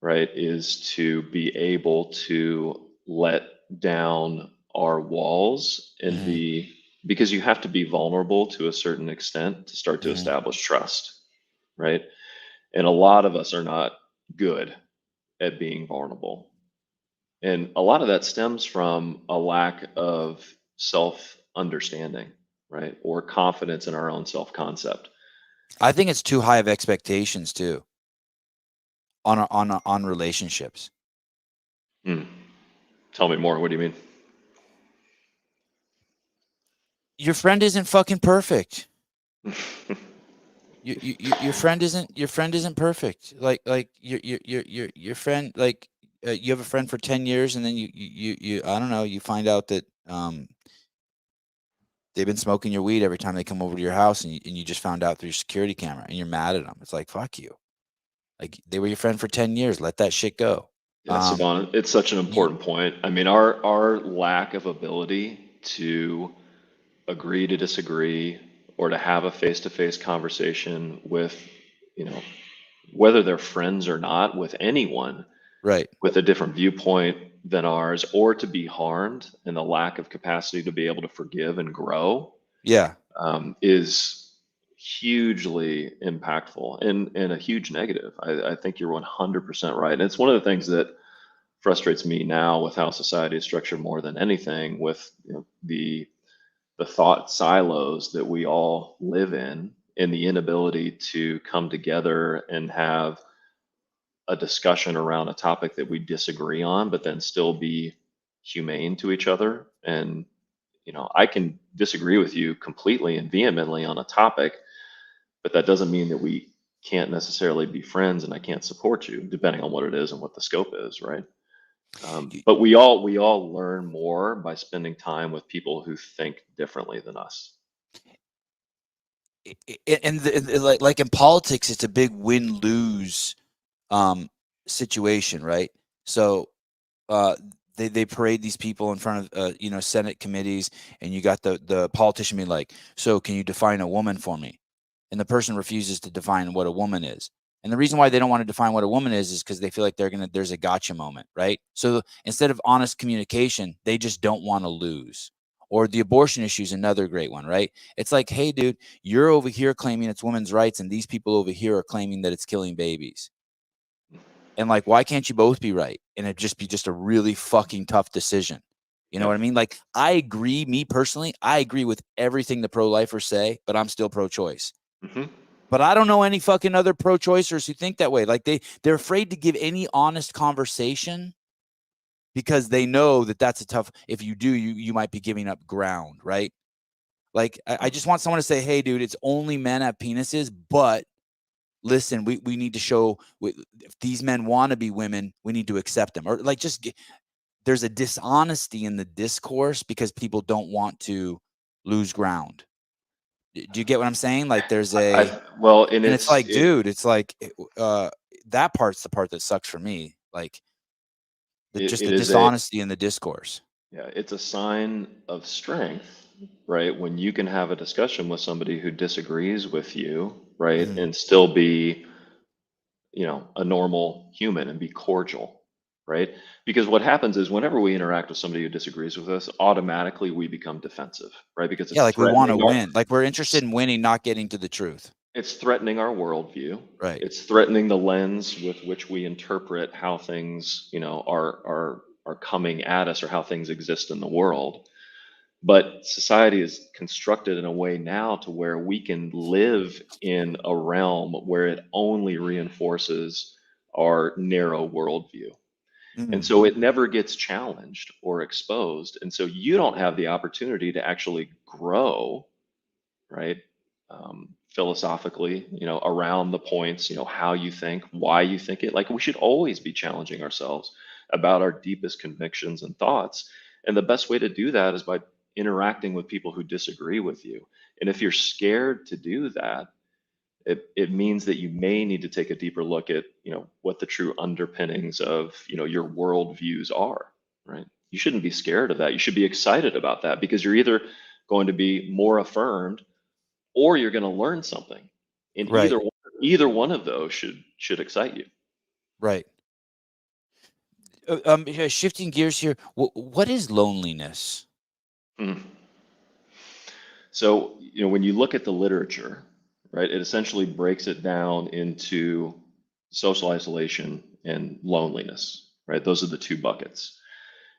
right, is to be able to let down our walls and because you have to be vulnerable to a certain extent to start to establish trust, right? And a lot of us are not good at being vulnerable. And a lot of that stems from a lack of self understanding, right? Or confidence in our own self concept. I think it's too high of expectations too on relationships. Tell me more. What do you mean? Your friend isn't fucking perfect. Your friend isn't perfect. Like your friend, like you have a friend for 10 years and then you I don't know, you find out that they've been smoking your weed every time they come over to your house and you just found out through your security camera and you're mad at them. It's like, fuck you. Like they were your friend for 10 years. Let that shit go. Yeah, Sevan, it's such an important point. I mean, our lack of ability to agree to disagree or to have a face-to-face conversation with, whether they're friends or not, with anyone, right, with a different viewpoint than ours, or to be harmed, and the lack of capacity to be able to forgive and grow, is hugely impactful and a huge negative. I think you're 100% right. And it's one of the things that frustrates me now with how society is structured more than anything, with the thought silos that we all live in, and the inability to come together and have a discussion around a topic that we disagree on, but then still be humane to each other. And I can disagree with you completely and vehemently on a topic, but that doesn't mean that we can't necessarily be friends and I can't support you, depending on what it is and what the scope is, right? But we all learn more by spending time with people who think differently than us. And like in politics, it's a big win-lose situation, right? So they parade these people in front of Senate committees, and you got the politician being like, so can you define a woman for me? And the person refuses to define what a woman is. And the reason why they don't want to define what a woman is because they feel like there's a gotcha moment, right? So instead of honest communication, they just don't want to lose. Or the abortion issue is another great one, right? It's like, hey, dude, you're over here claiming it's women's rights, and these people over here are claiming that it's killing babies. And like, why can't you both be right? And it'd just be a really fucking tough decision. You know what I mean? Like, I agree, me personally, I agree with everything the pro-lifers say, but I'm still pro-choice. Mm-hmm. But I don't know any fucking other pro-choicers who think that way. Like, they're afraid to give any honest conversation because they know that that's a tough, if you do, you might be giving up ground, right? Like, I just want someone to say, hey, dude, it's only men have penises, but listen, we need to show, if these men want to be women, we need to accept them. Or like, there's a dishonesty in the discourse because people don't want to lose ground. Do you get what I'm saying? Like, there's and it's like, dude, it's like, that part's the part that sucks for me. Like, the dishonesty in the discourse. Yeah, it's a sign of strength, right? When you can have a discussion with somebody who disagrees with you, right? Mhm. And still be, a normal human and be cordial, right? Because what happens is whenever we interact with somebody who disagrees with us, automatically we become defensive, right? Because it's like we want to threatening win. Like, we're interested in winning, not getting to the truth. it's threatening our worldview. Right. It's threatening the lens with which we interpret how things, are coming at us or how things exist in the world. But society is constructed in a way now to where we can live in a realm where it only reinforces our narrow worldview. And so it never gets challenged or exposed. And so you don't have the opportunity to actually grow, right? Philosophically, around the points, how you think, why you think it. Like, we should always be challenging ourselves about our deepest convictions and thoughts. And the best way to do that is by interacting with people who disagree with you. And if you're scared to do that, it means that you may need to take a deeper look at, what the true underpinnings of, your worldviews are, right? You shouldn't be scared of that. You should be excited about that because you're either going to be more affirmed or you're going to learn something. And Right. either one of those should excite you. Right. Shifting gears here, what is loneliness? So, when you look at the literature, right, it essentially breaks it down into social isolation and loneliness, right? Those are the two buckets.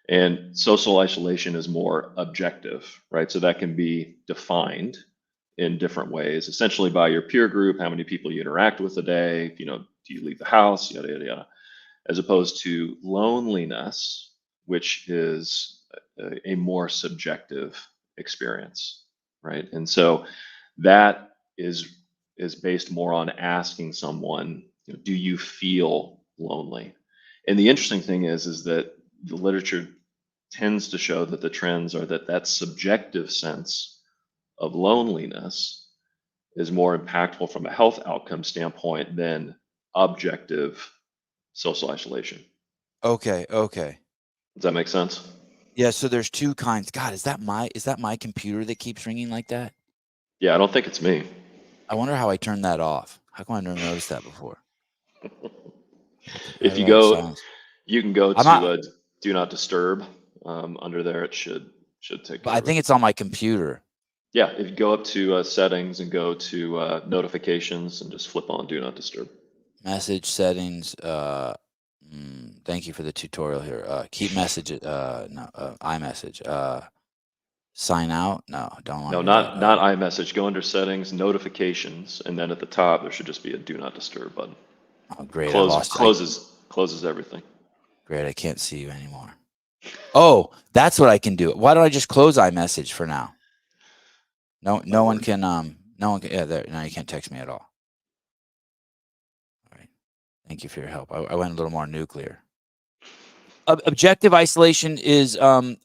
And social isolation is more objective, right? So that can be defined in different ways, essentially by your peer group, how many people you interact with a day, do you leave the house, yada, yada, yada, as opposed to loneliness, which is a more subjective experience, right? And so that is based more on asking someone, do you feel lonely? And the interesting thing is that the literature tends to show that the trends are that subjective sense of loneliness is more impactful from a health outcome standpoint than objective social isolation. Okay. Does that make sense? Yeah. So there's two kinds. God, is that my computer that keeps ringing like that? Yeah, I don't think it's me. I wonder how I turned that off. How come I never noticed that before? If you go, you can go to do not disturb under there. It should take care I of it. think it's on my computer. Yeah, if you go up to settings and go to notifications and just flip on do not disturb. Message settings. Thank you for the tutorial here. Keep messages. No, iMessage. Sign out. No, don't want. No, not iMessage. Go under settings, notifications, and then at the top there should just be a do not disturb button. Oh, great! Closes everything. Great! I can't see you anymore. Oh, that's what I can do. Why don't I just close iMessage for now? No one can. Yeah, there. Now you can't text me at all. All right. Thank you for your help. I went a little more nuclear. Objective isolation is I'm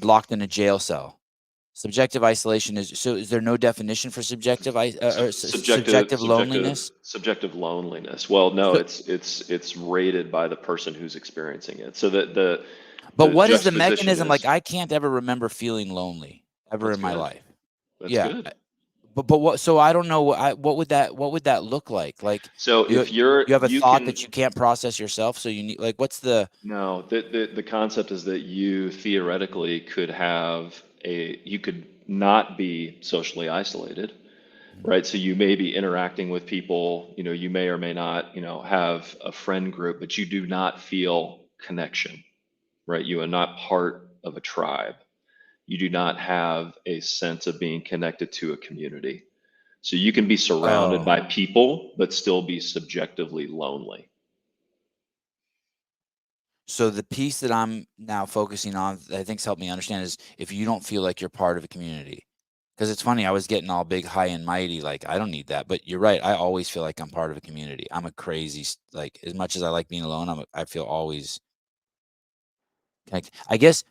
locked in a jail cell. Subjective isolation is there no definition for subjective loneliness? Subjective loneliness. Well, no, it's rated by the person who's experiencing it. So that But what is the mechanism? Like, I can't ever remember feeling lonely ever in my life. That's good. But what? So I don't know. What would that look like? Like, So you if you're, you have a you thought can, that you can't process yourself, so you need, like, what's the? no, the concept is that you theoretically could have you could not be socially isolated, right? So you may be interacting with people, you may or may not, have a friend group, but you do not feel connection, right? You are not part of a tribe. You do not have a sense of being connected to a community. So you can be surrounded Oh, by people, but still be subjectively lonely. so the piece that I'm now focusing on, that I think's helped me understand, is if you don't feel like you're part of a community. Because it's funny, I was getting all big, high and mighty, like, I don't need that. But you're right. I always feel like I'm part of a community. I'm a crazy, like, as much as I like being alone, I feel always connected. I guess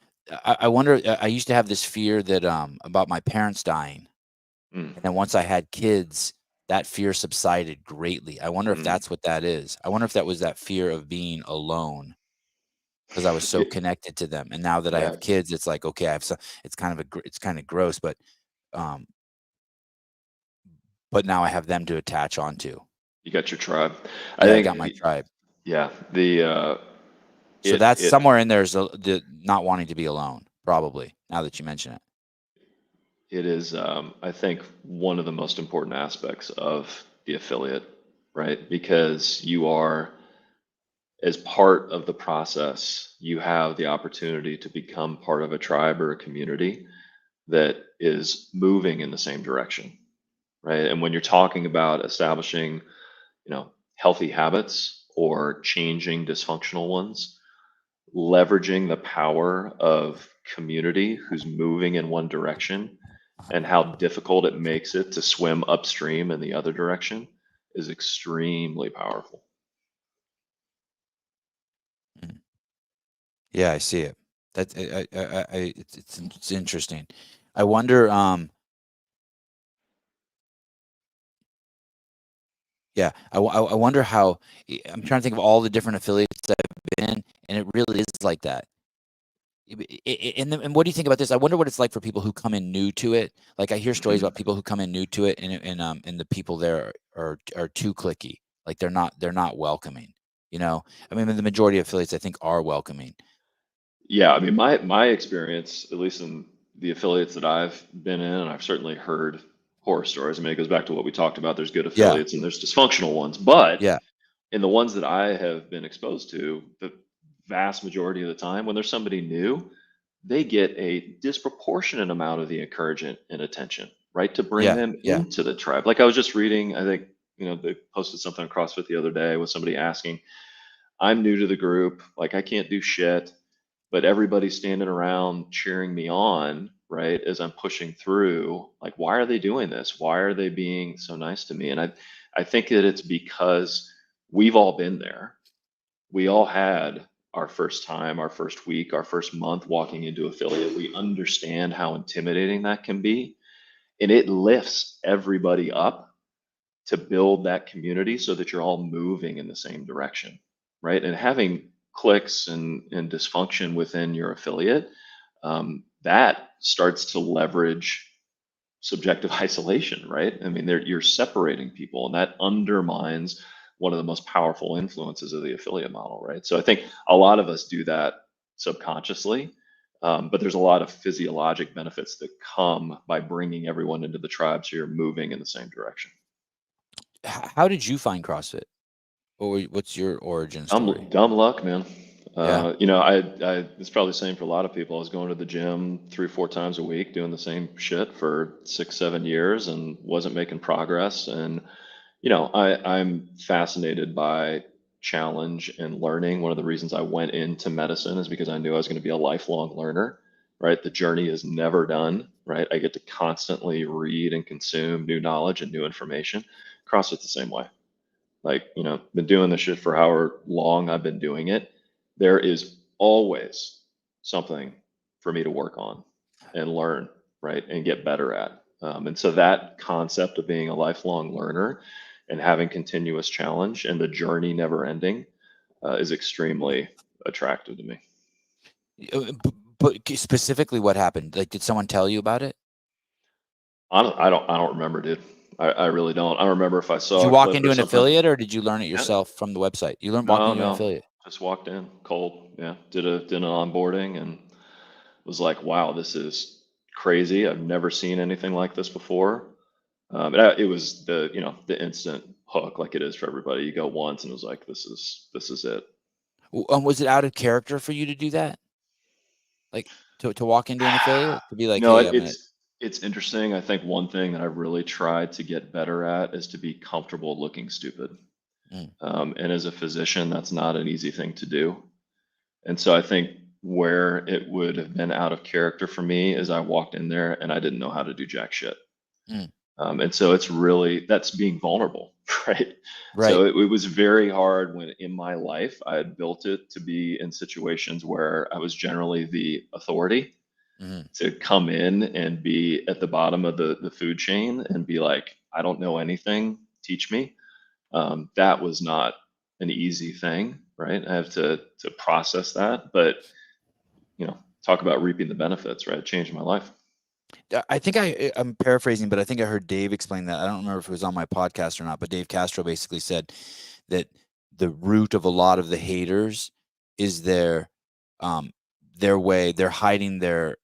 I wonder. I used to have this fear that about my parents dying, Mm, and then once I had kids, that fear subsided greatly. I wonder if mm. that's what that is. I wonder if that was that fear of being alone because I was so It, connected to them. And now that I yeah, have kids, it's like, okay, I have some. It's kind of it's kind of gross, um, but now I have them to attach onto. you got your tribe. I Yeah, I got my think, tribe. yeah, the So it that's it somewhere in there is the not wanting to be alone, probably. Now that you mention it. it is, I think, one of the most important aspects of the affiliate, right? Because you are, as part of the process, you have the opportunity to become part of a tribe or a community that is moving in the same direction, right? And when you're talking about establishing, healthy habits or changing dysfunctional ones, leveraging the power of community who's moving in one direction and how difficult it makes it to swim upstream in the other direction is extremely powerful. Mm. Yeah, I see it. That it's interesting. I wonder. Yeah, I wonder how. I'm trying to think of all the different affiliates that I've been in, and it really is like that. And what do you think about this? I wonder what it's like for people who come in new to it. Like, I hear stories Mhm. about people who come in new to it, and the people there are too cliquey. Like, they're not welcoming. I mean, the majority of affiliates, I think, are welcoming. Yeah, I mean, my experience, at least in the affiliates that I've been in, and I've certainly heard horror stories. I mean, it goes back to what we talked about. There's good Yeah, affiliates and there's dysfunctional ones, but yeah, in the ones that I have been exposed to, the vast majority of the time, when there's somebody new, they get a disproportionate amount of the encouragement and attention, right? To bring yeah, them yeah, into the tribe. Like I was just reading, I think, they posted something on CrossFit the other day with somebody asking, I'm new to the group, like I can't do shit, but everybody's standing around cheering me on, right? As I'm pushing through, like, why are they doing this? Why are they being so nice to me? And I think that it's because we've all been there. We all had our first time, our first week, our first month walking into affiliate. We understand how intimidating that can be. And it lifts everybody up to build that community so that you're all moving in the same direction, right? And having clicks and dysfunction within your affiliate, that starts to leverage subjective isolation, right? I mean, you're separating people, and that undermines one of the most powerful influences of the affiliate model, right? So I think a lot of us do that subconsciously, but there's a lot of physiologic benefits that come by bringing everyone into the tribe, so you're moving in the same direction. How did you find CrossFit? What's your origin story? Dumb luck, man. Yeah, It's probably the same for a lot of people. I was going to the gym 3, 4 times a week, doing the same shit for 6, 7 years, and wasn't making progress. And I'm fascinated by challenge and learning. One of the reasons I went into medicine is because I knew I was going to be a lifelong learner. Right, the journey is never done. Right, I get to constantly read and consume new knowledge and new information. CrossFit's the same way. Like, been doing this shit for however long I've been doing it. There is always something for me to work on and learn, right? And get better at. And so that concept of being a lifelong learner and having continuous challenge and the journey never ending is extremely attractive to me. but specifically, what happened? Like, did someone tell you about it? I don't remember, dude. I really don't. I don't remember if I Did saw you a walk clip into or an something. affiliate, or did you learn it Yeah. yourself from the website? You walking into an No, affiliate. just walked in cold. Yeah, did an onboarding and was like, wow, this is crazy. I've never seen anything like this before. It was the instant hook, like it is for everybody. You go once and it was like, this is it. Was it out of character for you to do that? Like to walk into an affiliate to be like, No, hey, I'm gonna. it's interesting. I think one thing that I've really tried to get better at is to be comfortable looking stupid. Mm, And as a physician, that's not an easy thing to do. And so I think where it would have been out of character for me is I walked in there and I didn't know how to do jack shit. mm, And so that's being vulnerable, right? right. So it was very hard when in my life I had built it to be in situations where I was generally the authority Mm, to come in and be at the bottom of the food chain and be like, I don't know anything, teach me. That was not an easy thing, right? I have to process that, but talk about reaping the benefits, right? It changed my life. I think I'm paraphrasing, but I think I heard Dave explain that. I don't remember if it was on my podcast or not, but Dave Castro basically said that the root of a lot of the haters is their way. They're hiding their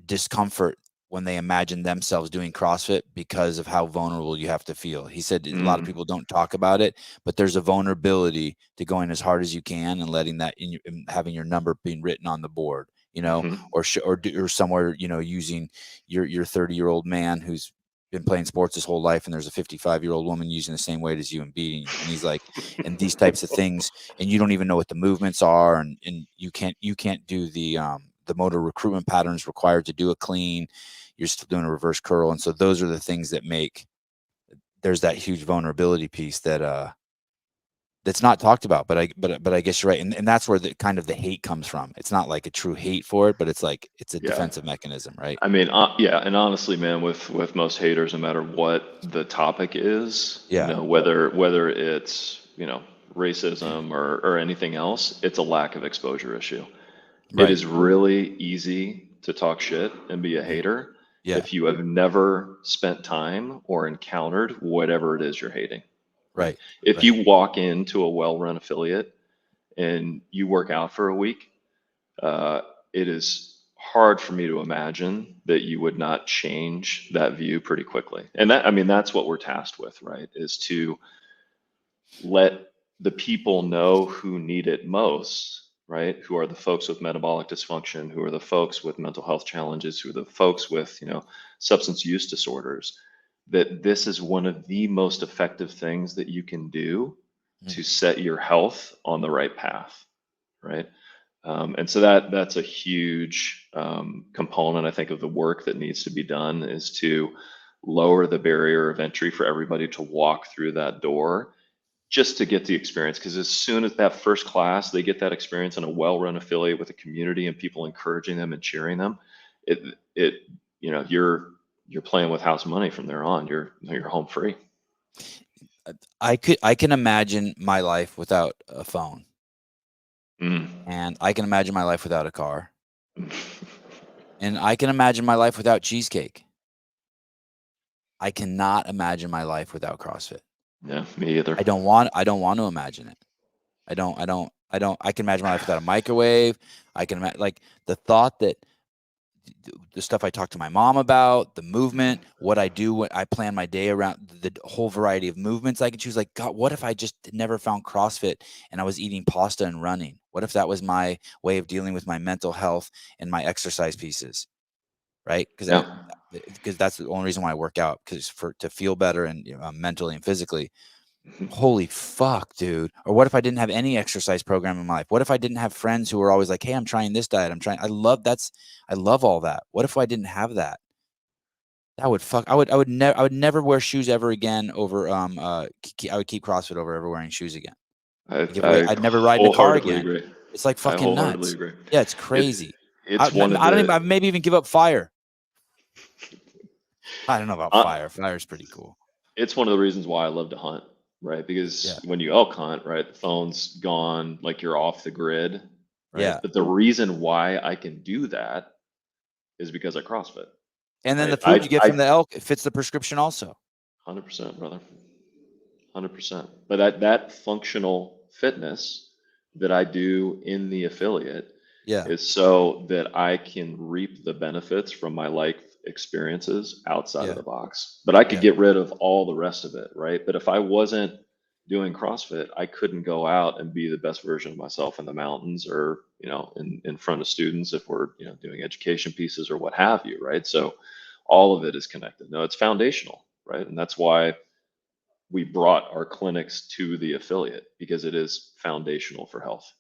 discomfort when they imagine themselves doing CrossFit because of how vulnerable you have to feel. He said a lot of Mm, people don't talk about it, but there's a vulnerability to going as hard as you can and letting that having your number being written on the board, hmm or somewhere, using your 30-year-old man who's been playing sports his whole life, and there's a 55-year-old woman using the same weight as you and beating you. And he's like, and these types of things, and you don't even know what the movements are, and you can't do the motor recruitment patterns required to do a clean. You're still doing a reverse curl. And so those are the things that there's that huge vulnerability piece that's not talked about, but I guess you're right. And that's where the kind of the hate comes from. It's not like a true hate for it, but it's like, it's a Yeah. defensive mechanism, right? I mean, yeah, and honestly, man, with most haters, no matter what the topic is, Yeah. whether it's racism or anything else, it's a lack of exposure issue. It Right. is really easy to talk shit and be a Mhm. hater Yeah. if you have never spent time or encountered whatever it is you're hating, right? Right. If Right. you walk into a well-run affiliate and you work out for a week, uh, it is hard for me to imagine that you would not change that view pretty quickly. And I mean, that's what we're tasked with, right? Is to let the people know who need it most, right? Who are the folks with metabolic dysfunction, who are the folks with mental health challenges, who are the folks with, substance use disorders, that this is one of the most effective things that you can do Mm. to set your health on the right path, right? And so that's a huge component, I think, of the work that needs to be done is to lower the barrier of entry for everybody to walk through that door just to get the experience. Because as soon as that first class, they get that experience in a well-run affiliate with a community and people encouraging them and cheering them, it you're playing with house money from there on. You're home free. I can imagine my life without a phone, Mm. and I can imagine my life without a car, and I can imagine my life without cheesecake. I cannot imagine my life without CrossFit. Yeah, me either. I don't want to imagine it. I can imagine my life without a microwave. I can like the thought that the stuff I talk to my mom about, the movement, what I do when I plan my day around the whole variety of movements I can choose. Like, God, what if I just never found CrossFit and I was eating pasta and running? What if that was my way of dealing with my mental health and my exercise pieces? Right? Yeah. Because that's the only reason why I work out, because to feel better and mentally and physically. Mhm. Holy fuck, dude. Or what if I didn't have any exercise program in my life? What if I didn't have friends who were always like, hey, I'm trying this diet. I love all that. What if I didn't have that? That would fuck. I would never wear shoes ever again over, I would keep CrossFit over ever wearing shoes again. I I'd never ride in a car wholeheartedly again. agree. It's like I fucking wholeheartedly nuts. agree. Yeah, it's It crazy. it's one of I don't even, I the maybe even give up fire. I don't know about uh, fire. Fire's pretty cool. it's one of the reasons why I love to hunt, right? Yeah. Because when you elk hunt, right, the phone's gone, like you're off the grid, right? Yeah. But the reason why I can do that is because I CrossFit. And then the food you get from the elk, it fits the prescription also. 100%, brother. 100%. But that functional fitness that I do in the affiliate is so that I can reap the benefits from my life experiences outside of the box. But I could get rid of all the rest of it, right? But if I wasn't doing CrossFit, I couldn't go out and be the best version of myself in the mountains or, in front of students if we're, doing education pieces or what have you, right? So all of it is connected. No, it's foundational, right? And that's why we brought our clinics to the affiliate, because it is foundational for health.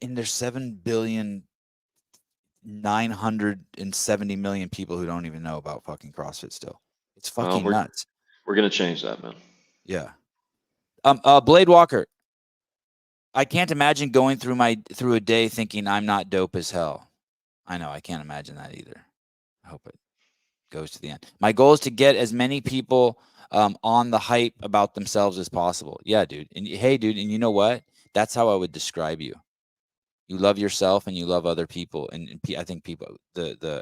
And there's 7,970,000,000 people who don't even know about fucking CrossFit still. It's fucking nuts. We're going to change that, man. Yeah. Blade Walker, I can't imagine going through a day thinking I'm not dope as hell. I know, I can't imagine that either. I hope it goes to the end. My goal is to get as many people on the hype about themselves as possible. Yeah, dude. And hey, dude, and you know what? That's how I would describe you. You love yourself and you love other people. And I think people,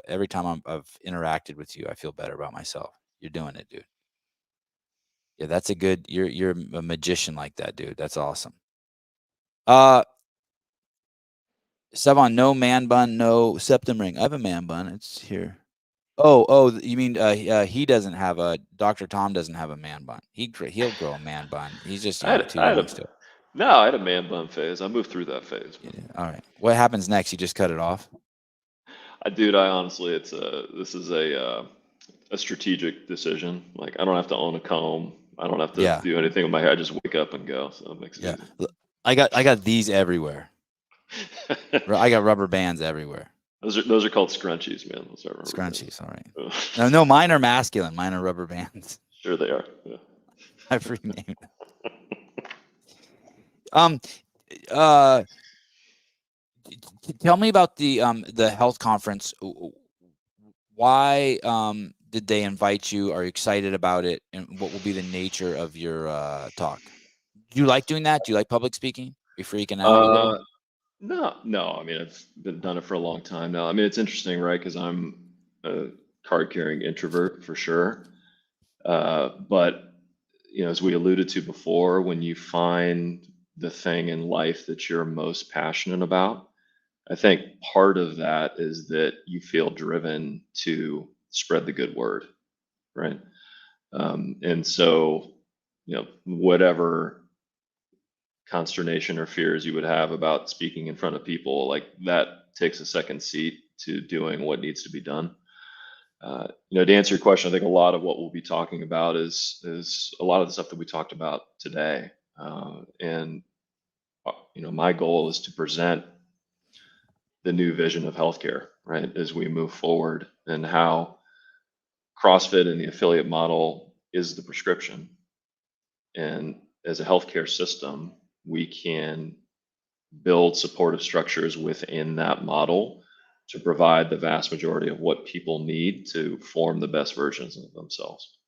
every time I've interacted with you, I feel better about myself. You're doing it, dude. Yeah, that's a good, you're a magician like that, dude. That's awesome. Sevan, no man bun, no septum ring. I have a man bun. It's here. Oh, you mean he doesn't have Dr. Tom doesn't have a man bun. He'll grow a man bun. He's just too young still. No, I had a man bun phase. I moved through that phase. Yeah, all right. What happens next? You just cut it off? Dude, I honestly, this is a strategic decision. Like, I don't have to own a comb. I don't have to do anything with my hair. I just wake up and go. So it makes it easy. I got these everywhere. I got rubber bands everywhere. Those are called scrunchies, man. Those are scrunchies. All right. No, mine are masculine. Mine are rubber bands. Sure they are. Yeah. I've renamed tell me about the health conference. Why did they invite you? Are you excited about it? And what will be the nature of your talk? Do you like doing that? Do you like public speaking? Are you freaking out? No. I mean, I've done it for a long time now. I mean, it's interesting, right? Because I'm a card-carrying introvert for sure. But as we alluded to before, when you find the thing in life that you're most passionate about, I think part of that is that you feel driven to spread the good word, right? And so, whatever consternation or fears you would have about speaking in front of people, like that takes a second seat to doing what needs to be done. To answer your question, I think a lot of what we'll be talking about is a lot of the stuff that we talked about today. And my goal is to present the new vision of healthcare, right, as we move forward, and how CrossFit and the affiliate model is the prescription. And as a healthcare system, we can build supportive structures within that model to provide the vast majority of what people need to form the best versions of themselves.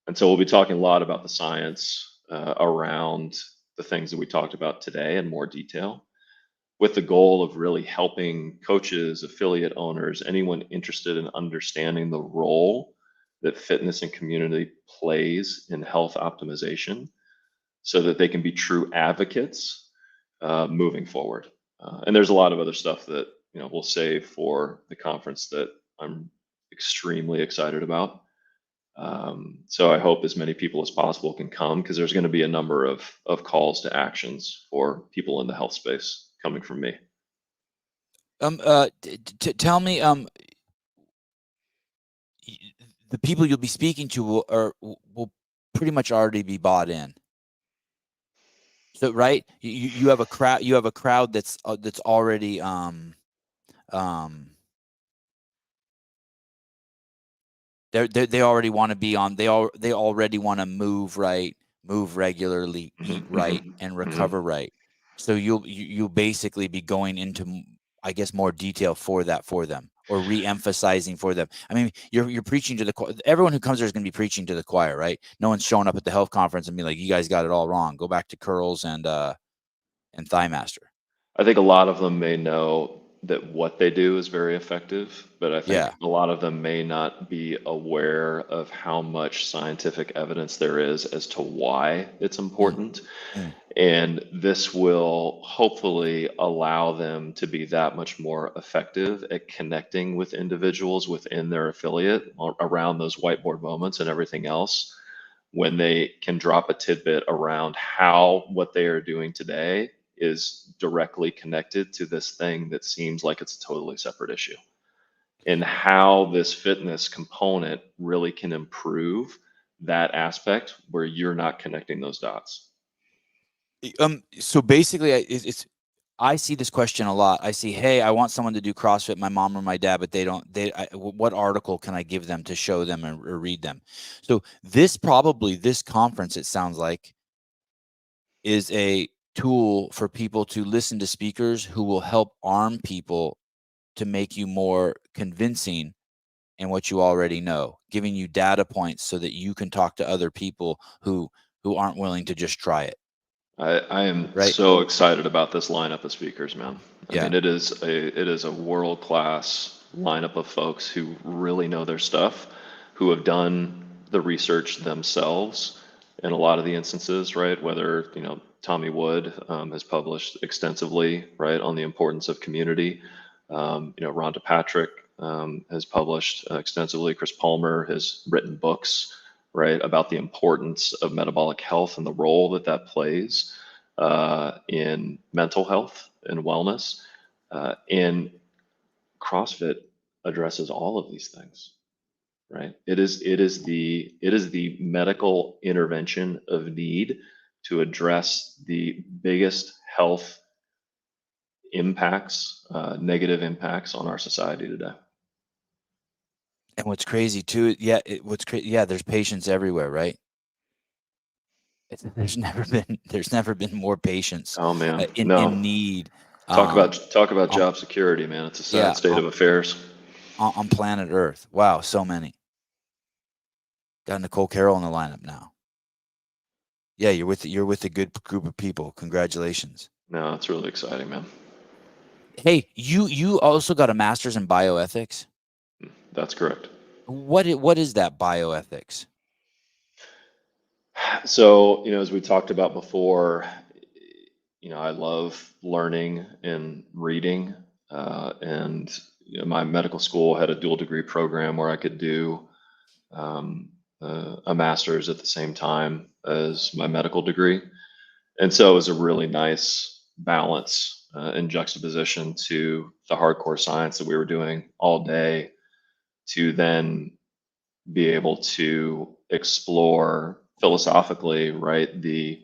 And so we'll be talking a lot about the science around the things that we talked about today in more detail, with the goal of really helping coaches, affiliate owners, anyone interested in understanding the role that fitness and community plays in health optimization, so that they can be true advocates moving forward. And there's a lot of other stuff that we'll save for the conference that I'm extremely excited about. So I hope as many people as possible can come, because there's going to be a number of calls to actions for people in the health space coming from me. Tell me, the people you'll be speaking to will pretty much already be bought in. So, right, you have a crowd. You have a crowd that's already they already want to be on. They already want to move right, move regularly, eat right, and recover right. So you'll basically be going into, I guess, more detail for them, or re-emphasizing for them. I mean, you're preaching to everyone who comes there is going to be preaching to the choir, right? No one's showing up at the health conference and be like, "You guys got it all wrong. Go back to curls and Thigh Master." I think a lot of them may know that what they do is very effective, but I think Yeah. a lot of them may not be aware of how much scientific evidence there is as to why it's Mm, important. mm. And this will hopefully allow them to be that much more effective at connecting with individuals within their affiliate around those whiteboard moments and everything else, when they can drop a tidbit around how what they are doing today is directly connected to this thing that seems like it's a totally separate issue, and how this fitness component really can improve that aspect where you're not connecting those dots. So basically, I see this question a lot. I see, hey, I want someone to do CrossFit, my mom or my dad, but they don't. What article can I give them to show them or read them? So this conference, it sounds like, is a tool for people to listen to speakers who will help arm people to make you more convincing in what you already know, giving you data points so that you can talk to other people who aren't willing to just try it. I am Right? so excited about this lineup of speakers, man. I Yeah. mean, it is a world class lineup of folks who really know their stuff, who have done the research themselves in a lot of the instances, right? Whether, Tommy Wood has published extensively, right, on the importance of community. Rhonda Patrick has published extensively. Chris Palmer has written books, right, about the importance of metabolic health and the role that that plays in mental health and wellness. And CrossFit addresses all of these things, right? It is the medical intervention of need to address the biggest health impacts, negative impacts on our society today. And what's crazy too, there's patients everywhere, right? There's never been more patients Oh man, no. in need. Talk Um, about talk about on, job security, man. It's a sad yeah, state of affairs. on planet Earth. Wow, so many. Got Nicole Carroll in the lineup now. Yeah, you're with a good group of people. Congratulations. No, it's really exciting, man. Hey, you also got a master's in bioethics. That's correct. What is that bioethics? So, as we talked about before, I love learning and reading. And my medical school had a dual degree program where I could do a master's at the same time as my medical degree. And so it was a really nice balance and juxtaposition to the hardcore science that we were doing all day, to then be able to explore philosophically, right, the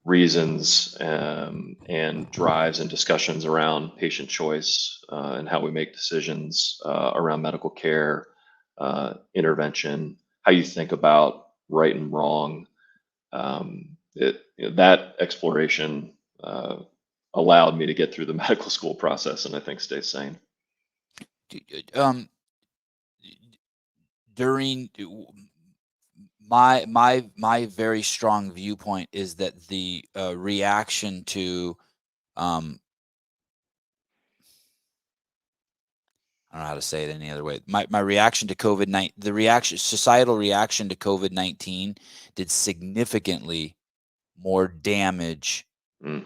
reasons and drives and discussions around patient choice and how we make decisions around medical care, intervention, how you think about right and wrong. That exploration allowed me to get through the medical school process, and I think stay sane. Um, during my very strong viewpoint is that the reaction to I don't know how to say it any other way. My reaction to COVID-19, societal reaction to COVID-19 did significantly more damage Mm.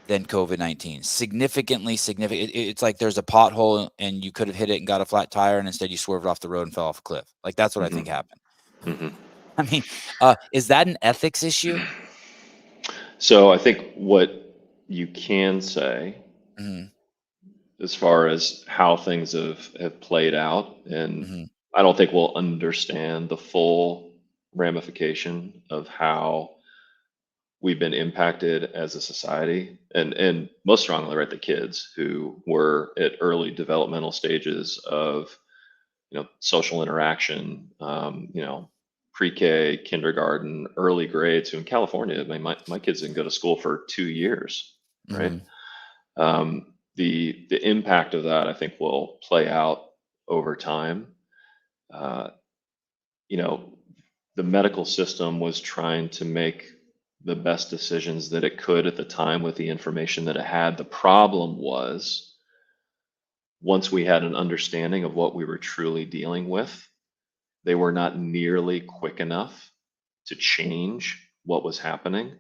than COVID-19. Significantly significant. It's like there's a pothole and you could have hit it and got a flat tire, and instead you swerved off the road and fell off a cliff. Like that's what I think Hmm. happened. Hmm. I mean, is that an ethics issue? So I think what you can say Hmm. as far as how things have played out, and Hmm. I don't think we'll understand the full ramification of how we've been impacted as a society, and most strongly, right, the kids who were at early developmental stages of social interaction, pre-K, kindergarten, early grades. So in California, I mean, my kids didn't go to school for 2 years, right? Hmm. The impact of that, I think, will play out over time. Uh, you know, the medical system was trying to make the best decisions that it could at the time with the information that it had. The problem was once we had an understanding of what we were truly dealing with, they were not nearly quick enough to change what was happening.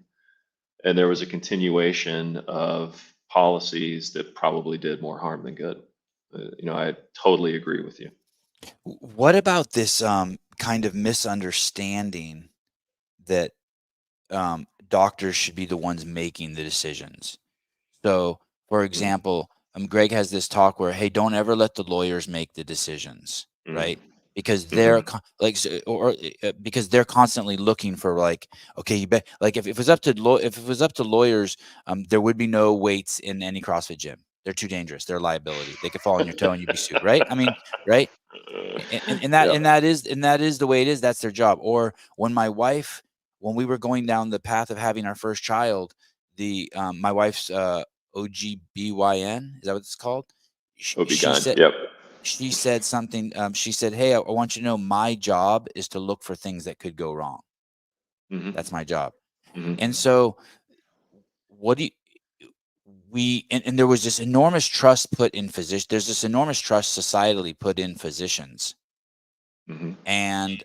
And there was a continuation of policies that probably did more harm than good. I totally agree with you. What about this kind of misunderstanding that doctors should be the ones making the decisions? So, for example, Greg has this talk where, hey, don't ever let the lawyers make the decisions, Mm. right? Because Mm-hmm. they're because they're constantly looking for like, okay, you bet, like if it was up to lawyers, there would be no weights in any CrossFit gym. They're too dangerous. They're a liability. They could fall on your toe and you'd be sued, right? I mean, right? And that is the way it is. That's their job. Or when we were going down the path of having our first child, my wife's OGBYN, is that what it's called? She said, Yep. she said something. She said, "Hey, I want you to know my job is to look for things that could go wrong. Mm-hmm. That's my job." Mm-hmm. And so, what do and there was this enormous trust put in physicians. There's this enormous trust societally put in physicians. Mm-hmm. And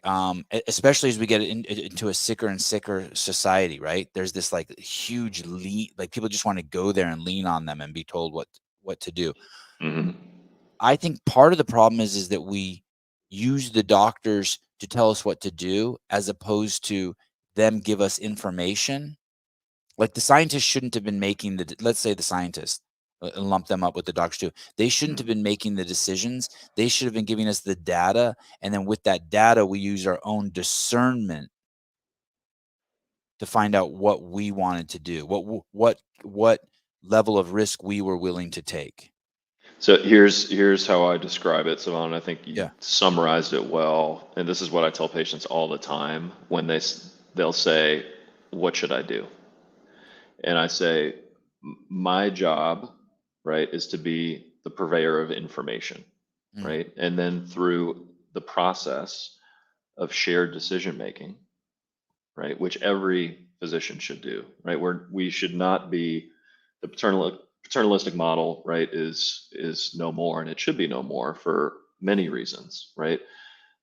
especially as we get into a sicker and sicker society, right? There's this like huge lean, like people just want to go there and lean on them and be told what to do. Mm-hmm. I think part of the problem is that we use the doctors to tell us what to do as opposed to them give us information. Like the scientists shouldn't have been making let's say the scientists, lump them up with the doctors too. They shouldn't have been making the decisions. They should have been giving us the data. And then with that data, we use our own discernment to find out what we wanted to do, what level of risk we were willing to take. So here's how I describe it, Sevan. I think you Yeah. summarized it well. And this is what I tell patients all the time when they'll say, "What should I do?" And I say, my job, right, is to be the purveyor of information, right? And then through the process of shared decision making, right, which every physician should do, right? We should not be the paternalistic model, right, is no more, and it should be no more for many reasons, right?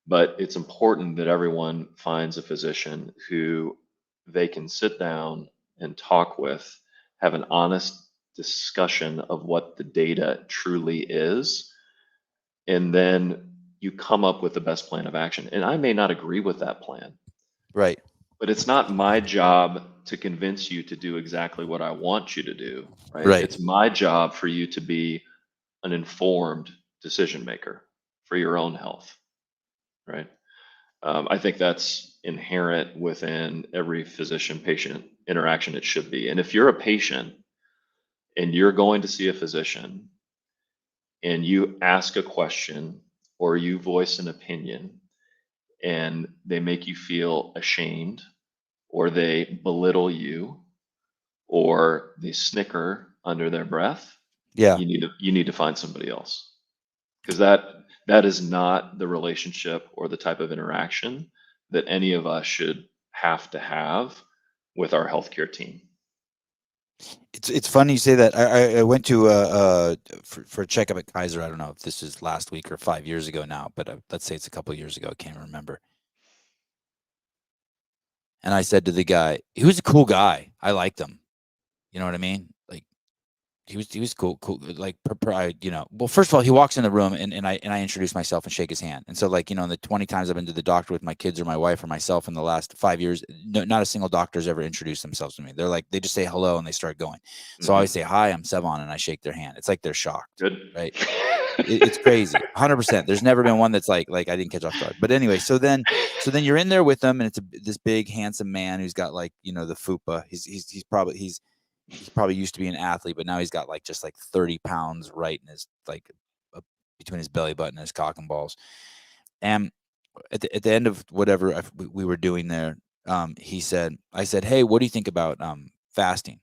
But it's important that everyone finds a physician who they can sit down and talk with, have an honest discussion of what the data truly is, and then you come up with the best plan of action. And I may not agree with that plan, Right. but it's not my job to convince you to do exactly what I want you to do, right? Right. It's my job for you to be an informed decision maker for your own health, right? I think that's inherent within every physician-patient interaction. It should be. And if you're a patient and you're going to see a physician and you ask a question or you voice an opinion and they make you feel ashamed or they belittle you or they snicker under their breath, Yeah. you need to find somebody else, because that is not the relationship or the type of interaction that any of us should have to have with our healthcare team. It's funny you say that. I went to for a checkup at Kaiser. I don't know if this is last week or 5 years ago now, but let's say it's a couple of years ago. I can't remember. And I said to the guy, he was a cool guy. I liked him. You know what I mean? Like he was cool. Like well, first of all, he walks in the room and I introduce myself and shake his hand. And so like, in the 20 times I've been to the doctor with my kids or my wife or myself in the last 5 years, not a single doctor's ever introduced themselves to me. They're like, they just say hello and they start going. So I always say, "Hi, I'm Sevan," and I shake their hand. It's like they're shocked. Good. Right. It's crazy. 100%. There's never been one that's like I didn't catch off guard. But anyway, so then you're in there with them and it's this big handsome man who's got like, the fupa. He's probably used to be an athlete, but now he's got like just like 30 pounds right in his like between his belly button and his cock and balls. And at the end of whatever we were doing there, I said, "Hey, what do you think about fasting?"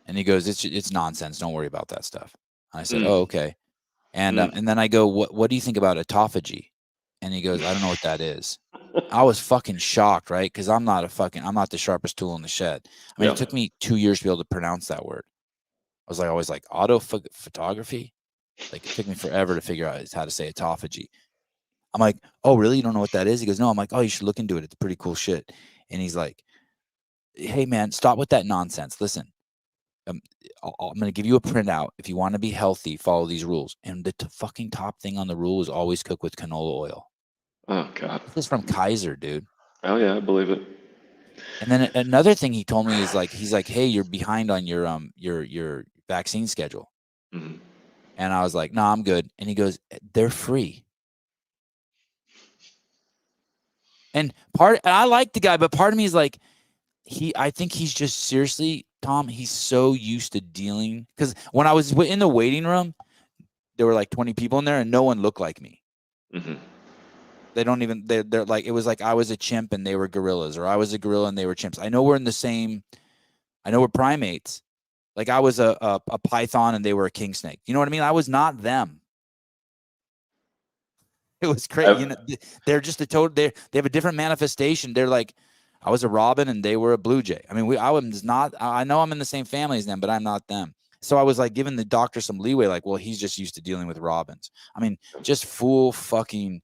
And he goes, "It's nonsense. Don't worry about that stuff." And I said, "Oh, okay." And then I go, "What do you think about autophagy?" And he goes, "I don't know what that is." I was fucking shocked, right? Because I'm not the sharpest tool in the shed. I mean, It took me 2 years to be able to pronounce that word. I was always like, autophotography? Like it took me forever to figure out how to say autophagy. I'm like, oh, really? You don't know what that is? He goes, no. I'm like, oh, you should look into it. It's pretty cool shit. And he's like, hey, man, stop with that nonsense. Listen, I'm going to give you a printout. If you want to be healthy, follow these rules. And the fucking top thing on the rule is always cook with canola oil. Oh, God. This is from Kaiser, dude. Oh, yeah, I believe it. And then another thing he told me is like, he's like, hey, you're behind on your vaccine schedule. Mm-hmm. And I was like, no, I'm good. And he goes, they're free. And I like the guy, but part of me is like, I think he's just seriously, Tom, he's so used to dealing. Because when I was in the waiting room, there were like 20 people in there and no one looked like me. Mm-hmm. They don't even, they're like, it was like I was a chimp and they were gorillas, or I was a gorilla and they were chimps. I know we're primates. Like I was a python and they were a king snake. You know what I mean? I was not them. It was crazy. You know, they're just they have a different manifestation. They're like, I was a robin and they were a blue jay. I mean, I know I'm in the same family as them, but I'm not them. So I was like giving the doctor some leeway, like, well, he's just used to dealing with robins. I mean, just full fucking,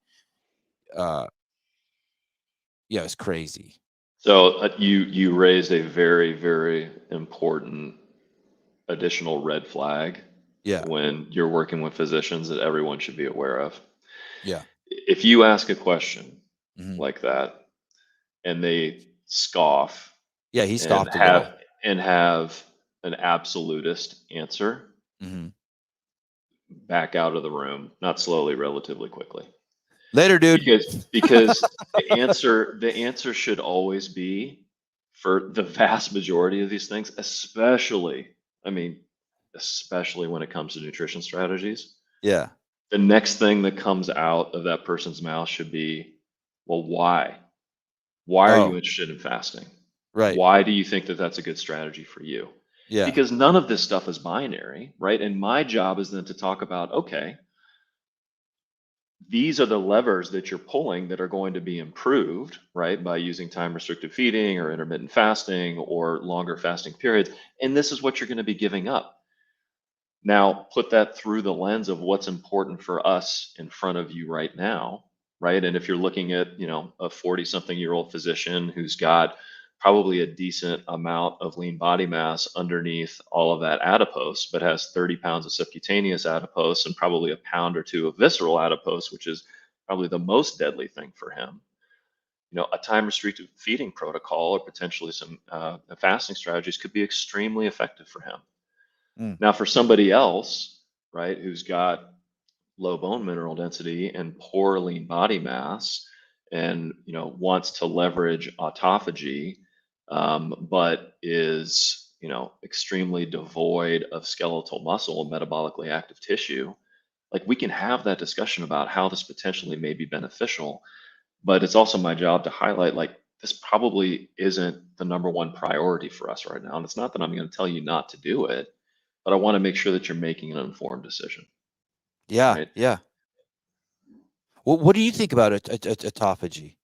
yeah, it's crazy. So you raised a very, very important additional red flag. Yeah. When you're working with physicians that everyone should be aware of. Yeah. If you ask a question Mm-hmm. like that and they scoff, yeah, he scoffed a little, and have an absolutist answer, mm-hmm. back out of the room, not slowly, relatively quickly. Later, dude. Because the answer should always be, for the vast majority of these things, especially when it comes to nutrition strategies. Yeah. The next thing that comes out of that person's mouth should be, well, why? Why are you interested in fasting? Right. Why do you think that that's a good strategy for you? Yeah. Because none of this stuff is binary, right? And my job is then to talk about, okay, these are the levers that you're pulling that are going to be improved, right, by using time restricted feeding or intermittent fasting or longer fasting periods. And this is what you're going to be giving up. Now, put that through the lens of what's important for us in front of you right now, right? And if you're looking at, a 40-something-year-old physician who's got probably a decent amount of lean body mass underneath all of that adipose, but has 30 pounds of subcutaneous adipose and probably a pound or two of visceral adipose, which is probably the most deadly thing for him. A time restricted feeding protocol or potentially some fasting strategies could be extremely effective for him. Now, for somebody else, right, who's got low bone mineral density and poor lean body mass and, wants to leverage autophagy, but is, extremely devoid of skeletal muscle and metabolically active tissue, like we can have that discussion about how this potentially may be beneficial. But it's also my job to highlight, like, this probably isn't the number one priority for us right now. And it's not that I'm going to tell you not to do it, but I want to make sure that you're making an informed decision. Yeah. Right? Yeah. Well, what do you think about autophagy?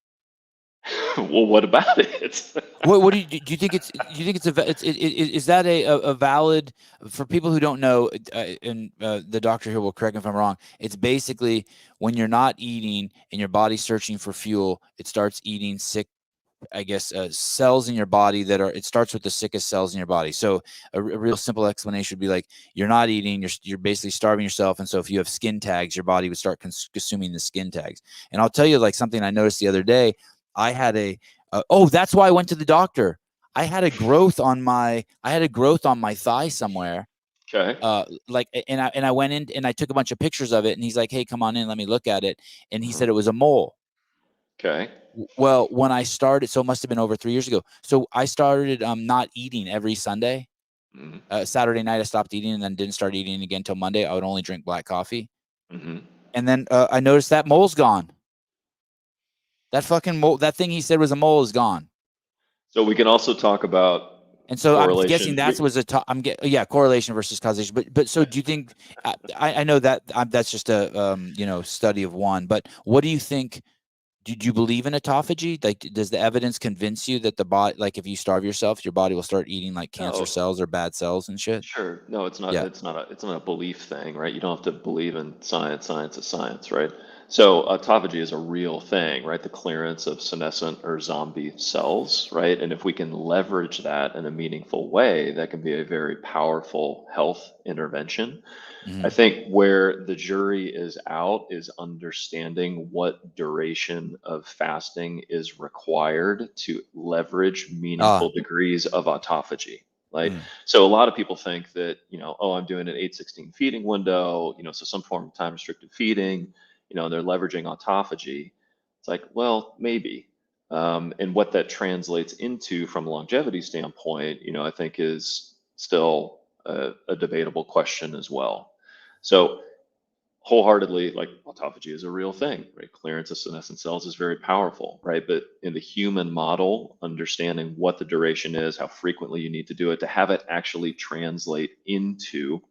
Well, what about it? What do you think it's? Do you think is that a valid, for people who don't know? And the doctor here will correct me if I'm wrong. It's basically when you're not eating and your body's searching for fuel, it starts eating sick, I guess, cells in your body it starts with the sickest cells in your body. So a real simple explanation would be like, you're not eating, you're basically starving yourself. And so if you have skin tags, your body would start consuming the skin tags. And I'll tell you, like, something I noticed the other day. I had that's why I went to the doctor. I had a growth on my thigh somewhere. Okay. And I went in and I took a bunch of pictures of it, and he's like, hey, come on in, let me look at it. And he said it was a mole. Okay. Well, when I started, so it must have been over 3 years ago. So I started not eating every Sunday. Mm-hmm. Saturday night I stopped eating and then didn't start eating again until Monday. I would only drink black coffee. Mm-hmm. And then I noticed that mole's gone. That fucking mole, that thing he said was a mole, is gone. So we can also talk about, and so I'm guessing that was correlation versus causation. But so do you think? I know that that's just a study of one. But what do you think Do you believe in autophagy? Like, does the evidence convince you that the body, like if you starve yourself, your body will start eating like cancer No, cells or bad cells and shit? sure. No, it's not. Yeah. It's not a belief thing, right? You don't have to believe in science. Science is science, right? So autophagy is a real thing, right? The clearance of senescent or zombie cells, right? And if we can leverage that in a meaningful way, that can be a very powerful health intervention. I Mhm. think where the jury is out is understanding what duration of fasting is required to leverage Ah. meaningful degrees of autophagy. Like, Mm. so a lot of people think that, oh, I'm doing an 8-16 feeding window, so some form of time restricted feeding, they're leveraging autophagy. It's like, well, maybe. And what that translates into from a longevity standpoint, I think is still a debatable question as well. So wholeheartedly, like autophagy is a real thing, right? Clearance of senescent cells is very powerful, right? But in the human model, understanding what the duration is, how frequently you need to do it to have it actually translate into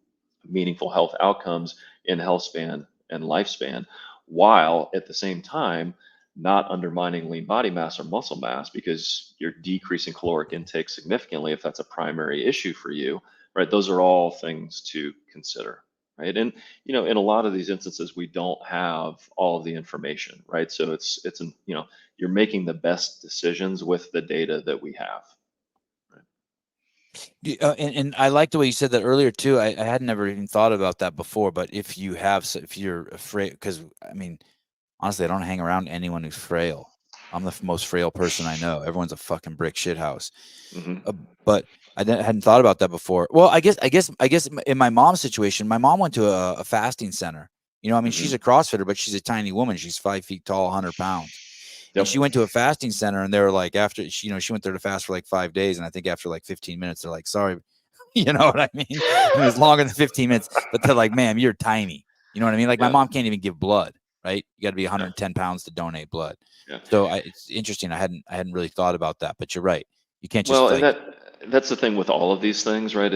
meaningful health outcomes in health span and lifespan, while at the same time not undermining lean body mass or muscle mass because you're decreasing caloric intake significantly if that's a primary issue for you, right? Those are all things to consider, right? And in a lot of these instances, we don't have all of the information, right? So you're making the best decisions with the data that we have. And I like the way you said that earlier too. I had never even thought about that before. But if you're afraid, because I mean, honestly, I don't hang around anyone who's frail. I'm the most frail person I know. Everyone's a fucking brick shit house. Mm-hmm. But hadn't thought about that before. Well, I guess in my mom's situation, my mom went to a fasting center. I mean, Mm-hmm. she's a CrossFitter, but she's a tiny woman. She's 5 feet tall, 100 pounds. And Yep. she went to a fasting center, and they were like, after she went there to fast for like 5 days, and I think after like 15 minutes, they're like, sorry, you know what I mean? It was longer than 15 minutes, but they're like, ma'am, you're tiny. You know what I mean? Like my Yeah. mom can't even give blood, right? You got to be Yeah. 110 pounds to donate blood. Yeah. So it's interesting. I hadn't really thought about that, but you're right. You can't Well, just and like, that's the thing with all of these things, right?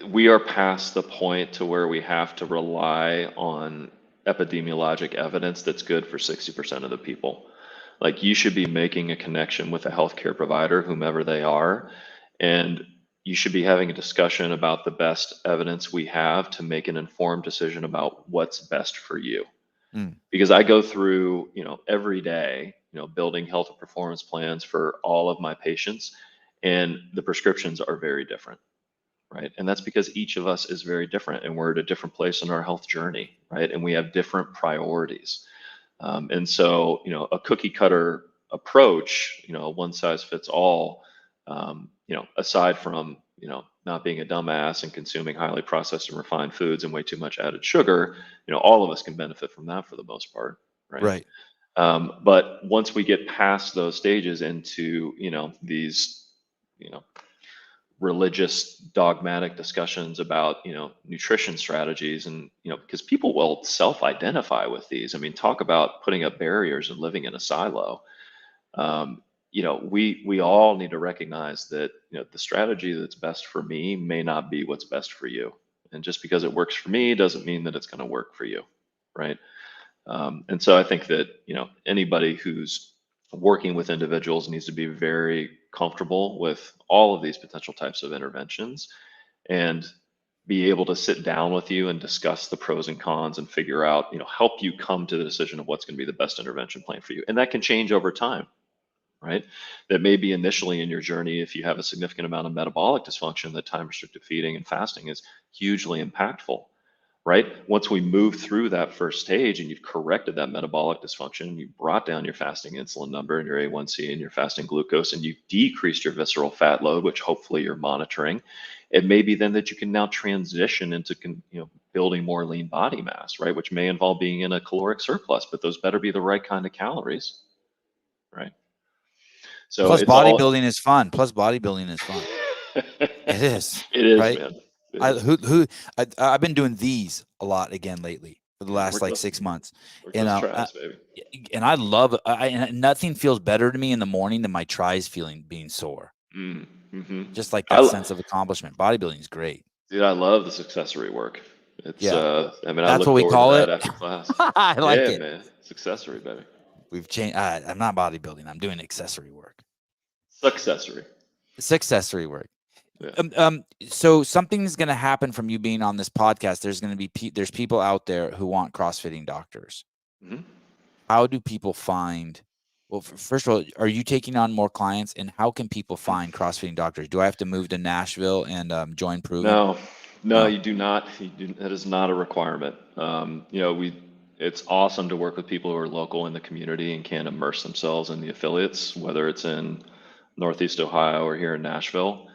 We are past the point to where we have to rely on epidemiologic evidence that's good for 60% of the people. Like you should be making a connection with a healthcare provider, whomever they are, and you should be having a discussion about the best evidence we have to make an informed decision about what's best for you. mm, Because I go through, every day, building health and performance plans for all of my patients, and the prescriptions are very different, right? And that's because each of us is very different, and we're at a different place in our health journey, right? And we have different priorities. And so, a cookie cutter approach, a one size fits all, aside from, not being a dumbass and consuming highly processed and refined foods and way too much added sugar, all of us can benefit from that for the most part, right? right. But once we get past those stages into, these, you know, religious dogmatic discussions about nutrition strategies, and because people will self-identify with these. I mean, talk about putting up barriers and living in a silo. We all need to recognize that the strategy that's best for me may not be what's best for you, and just because it works for me doesn't mean that it's going to work for you, right? And so I think that anybody who's working with individuals needs to be very comfortable with all of these potential types of interventions and be able to sit down with you and discuss the pros and cons and figure out, help you come to the decision of what's going to be the best intervention plan for you. And that can change over time, right? That may be initially in your journey, if you have a significant amount of metabolic dysfunction, that time restricted feeding and fasting is hugely impactful, right? Once we move through that first stage and you've corrected that metabolic dysfunction, you brought down your fasting insulin number and your A1C and your fasting glucose, and you've decreased your visceral fat load, which hopefully you're monitoring. It may be then that you can now transition into building more lean body mass, right? Which may involve being in a caloric surplus, but those better be the right kind of calories, right? So Plus it's all. bodybuilding is fun. Plus bodybuilding is fun. It is, It is, right? man. It is. I've been doing these a lot again lately for the Yeah, last like 6 months, work and those tries, baby. and I love and nothing feels better to me in the morning than my tries being sore. Mm-hmm. Just like that sense of accomplishment. Bodybuilding is great. Dude, I love this accessory work. It's Yeah, I mean, I that's look what we forward to call that it. after class. I like Yeah, it. man. It's accessory, baby. We've changed. I'm not bodybuilding. I'm doing accessory work. Successory. It's accessory work. Yeah. So something's going to happen from you being on this podcast. There's going to be there's people out there who want CrossFitting doctors. Mm-hmm. How do people find? Well, first of all, are you taking on more clients, and how can people find CrossFitting doctors? Do I have to move to Nashville and join Proven? No, you do not. That is not a requirement. It's awesome to work with people who are local in the community and can immerse themselves in the affiliates, whether it's in Northeast Ohio or here in Nashville.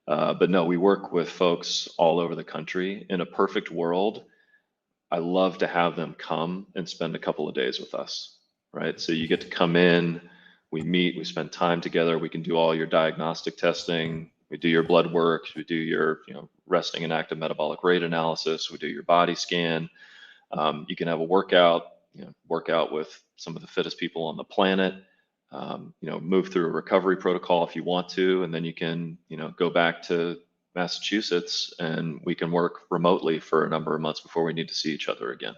But no, we work with folks all over the country. In a perfect world, I love to have them come and spend a couple of days with us, right? So you get to come in, we meet, we spend time together, we can do all your diagnostic testing, we do your blood work, we do your, resting and active metabolic rate analysis, we do your body scan. You can have a workout, workout with some of the fittest people on the planet. Move through a recovery protocol if you want to, and then you can, go back to Massachusetts and we can work remotely for a number of months before we need to see each other again.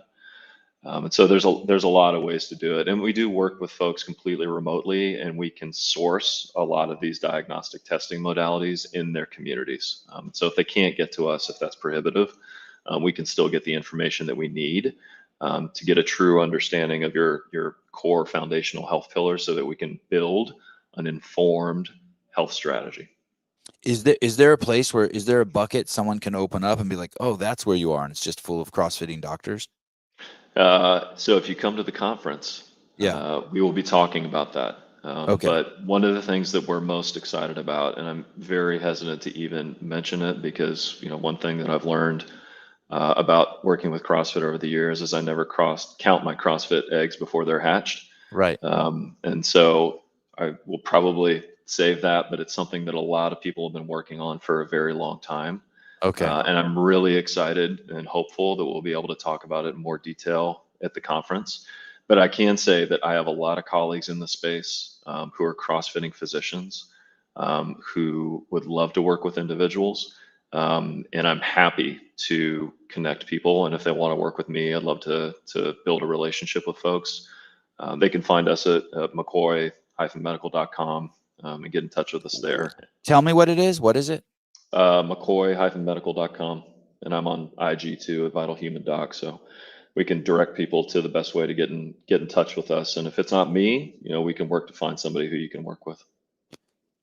And so there's a lot of ways to do it. And we do work with folks completely remotely, and we can source a lot of these diagnostic testing modalities in their communities. So if they can't get to us, if that's prohibitive, we can still get the information that we need to get a true understanding of your core foundational health pillars so that we can build an informed health strategy. Is there a bucket someone can open up and be like, oh, that's where you are, and it's just full of CrossFitting doctors? So if you come to the conference, we will be talking about that. Okay. But one of the things that we're most excited about, and I'm very hesitant to even mention it because, one thing that I've learned about working with CrossFit over the years is I never count my CrossFit eggs before they're hatched. Right. And so I will probably save that, but it's something that a lot of people have been working on for a very long time. Okay. And I'm really excited and hopeful that we'll be able to talk about it in more detail at the conference. But I can say that I have a lot of colleagues in the space who are CrossFitting physicians who would love to work with individuals. And I'm happy to connect people. And if they want to work with me, I'd love to build a relationship with folks. They can find us at McCoy-medical.com and get in touch with us there. Tell me what it is. What is it? McCoy-medical.com. And I'm on IG too at Vital Human Doc. So we can direct people to the best way to get in touch with us. And if it's not me, we can work to find somebody who you can work with.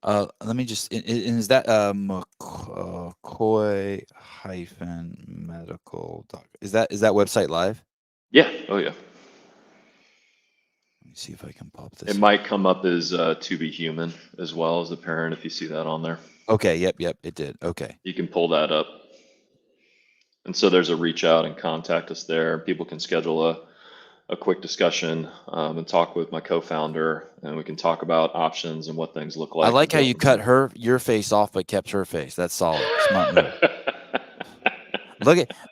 Let me just, is that McCoy-medical. Is that website live? Yeah. Oh yeah. Let me see if I can pop this. It might come up as To Be Human as well as the parent if you see that on there. Okay. Yep. It did. Okay. You can pull that up. And so there's a reach out and contact us there. People can schedule a quick discussion and talk with my co-founder, and we can talk about options and what things look like. I like how you cut your face off, but kept her face. That's solid. Smart move.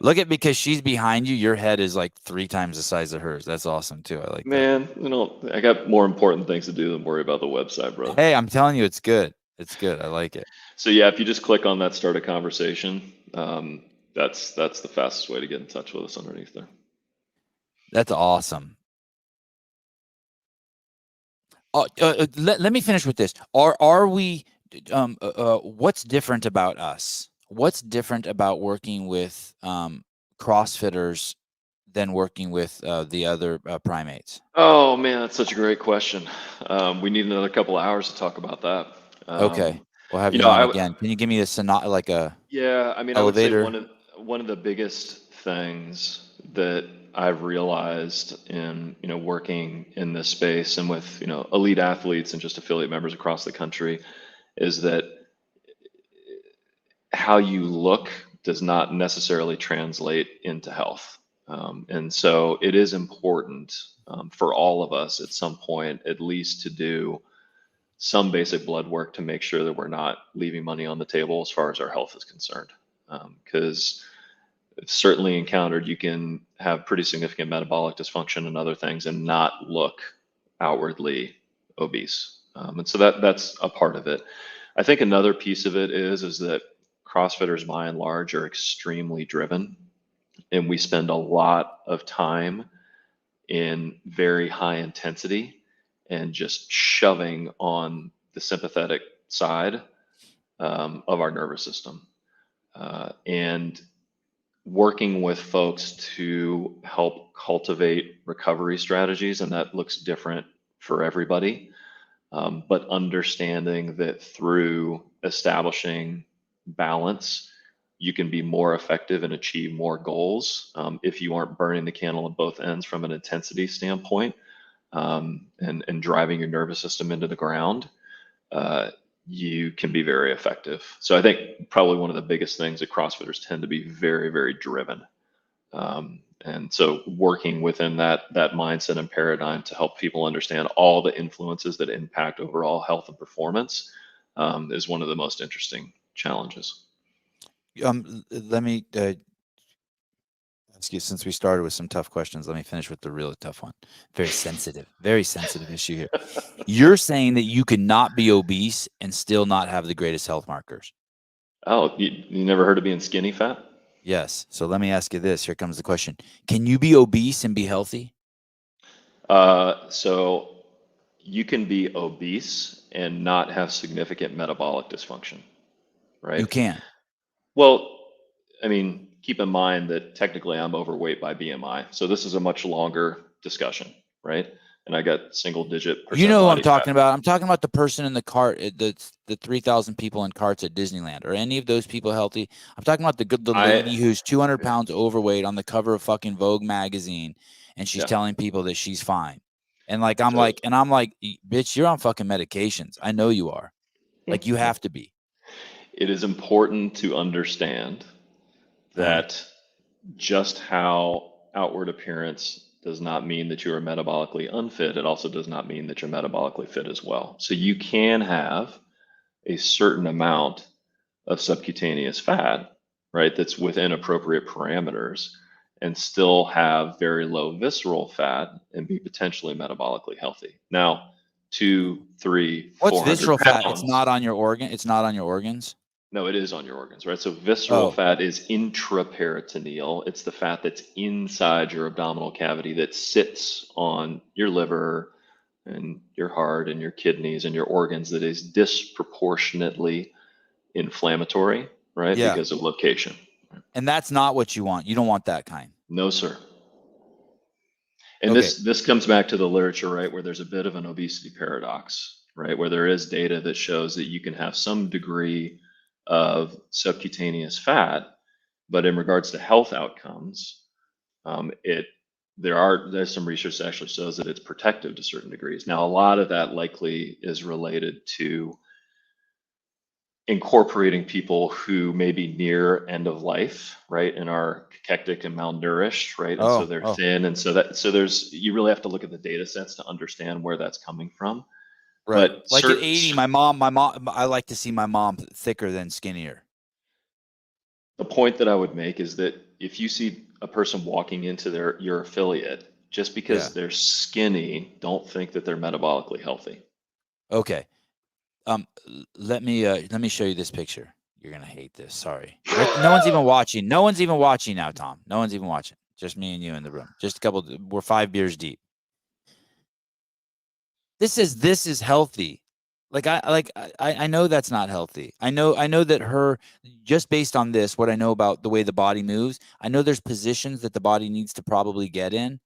Look at because she's behind you. Your head is like 3 times the size of hers. That's awesome too. I like that. Man, I got more important things to do than worry about the website, bro. Hey, I'm telling you, it's good. It's good. I like it. So yeah, if you just click on that start a conversation, that's the fastest way to get in touch with us underneath there. That's awesome. Let me finish with this. Are we? What's different about us? What's different about working with CrossFitters than working with the other primates? Oh man, that's such a great question. We need another couple of hours to talk about that. Okay, we'll have you on again. Can you give me Yeah, I mean, elevator? I would say one of the biggest things that I've realized in working in this space and with elite athletes and just affiliate members across the country is that how you look does not necessarily translate into health. And so it is important for all of us at some point, at least, to do some basic blood work to make sure that we're not leaving money on the table as far as our health is concerned. Because I've certainly encountered you can have pretty significant metabolic dysfunction and other things and not look outwardly obese. And so that's a part of it. I think another piece of it is that CrossFitters by and large are extremely driven, and we spend a lot of time in very high intensity and just shoving on the sympathetic side of our nervous system, and working with folks to help cultivate recovery strategies. And that looks different for everybody. But understanding that through establishing balance, you can be more effective and achieve more goals if you aren't burning the candle at both ends from an intensity standpoint, and driving your nervous system into the ground. You can be very effective. So I think probably one of the biggest things that CrossFitters tend to be very, very driven. And so working within that mindset and paradigm to help people understand all the influences that impact overall health and performance is one of the most interesting challenges. Let me ask you, since we started with some tough questions, let me finish with the really tough one. Very sensitive issue here. You're saying that you cannot be obese and still not have the greatest health markers. Oh, you never heard of being skinny fat? Yes. So let me ask you this. Here comes the question. Can you be obese and be healthy? So you can be obese and not have significant metabolic dysfunction, right? You can. Well, I mean, keep in mind that technically I'm overweight by BMI. So this is a much longer discussion, right? And I got single digit percent. You know who I'm body talking fat. about? I'm talking about the person in the cart, the 3,000 people in carts at Disneyland. Are any of those people healthy? I'm talking about the lady who's 200 pounds overweight on the cover of fucking Vogue magazine, and she's telling people that she's fine. And like I'm like, bitch, you're on fucking medications. I know you are. Like, you have to be. It is important to understand that just how outward appearance does not mean that you are metabolically unfit. It also does not mean that you're metabolically fit as well. So you can have a certain amount of subcutaneous fat, right, that's within appropriate parameters, and still have very low visceral fat and be potentially metabolically healthy. Now, 2, 3, What's 400 visceral pounds, fat? It's not on your organ. It's not on your organs. No, it is on your organs, right? So visceral fat is intraperitoneal. It's the fat that's inside your abdominal cavity that sits on your liver and your heart and your kidneys and your organs, that is disproportionately inflammatory, right? Yeah. Because of location. And that's not what you want. You don't want that kind. No, sir. And this comes back to the literature, right, where there's a bit of an obesity paradox, right, where there is data that shows that you can have some degree of subcutaneous fat, but in regards to health outcomes, there's some research that actually shows that it's protective to certain degrees. Now, a lot of that likely is related to incorporating people who may be near end of life, right, and are cachectic and malnourished, right, and so they're thin, and so there's, you really have to look at the data sets to understand where that's coming from. Right. But like at 80, my mom, I like to see my mom thicker than skinnier. The point that I would make is that if you see a person walking into your affiliate, just because they're skinny, don't think that they're metabolically healthy. Okay. Let me show you this picture. You're gonna hate this. Sorry. No one's even watching. No one's even watching now, Tom. No one's even watching. Just me and you in the room. Just a couple. We're 5 beers deep. This is healthy. I know that's not healthy. I know that her, just based on this, what I know about the way the body moves, I know there's positions that the body needs to probably get in,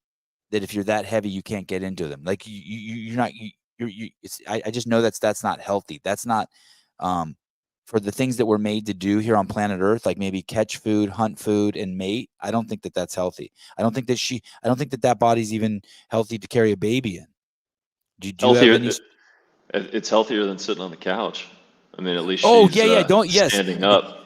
that if you're that heavy, you can't get into them. Like you're not, I just know that's not healthy. That's not, for the things that we're made to do here on planet Earth, like maybe catch food, hunt food, and mate. I don't think that that's healthy. I don't think that body's even healthy to carry a baby in. Do you have any? It's healthier than sitting on the couch. I mean, at least she's standing up.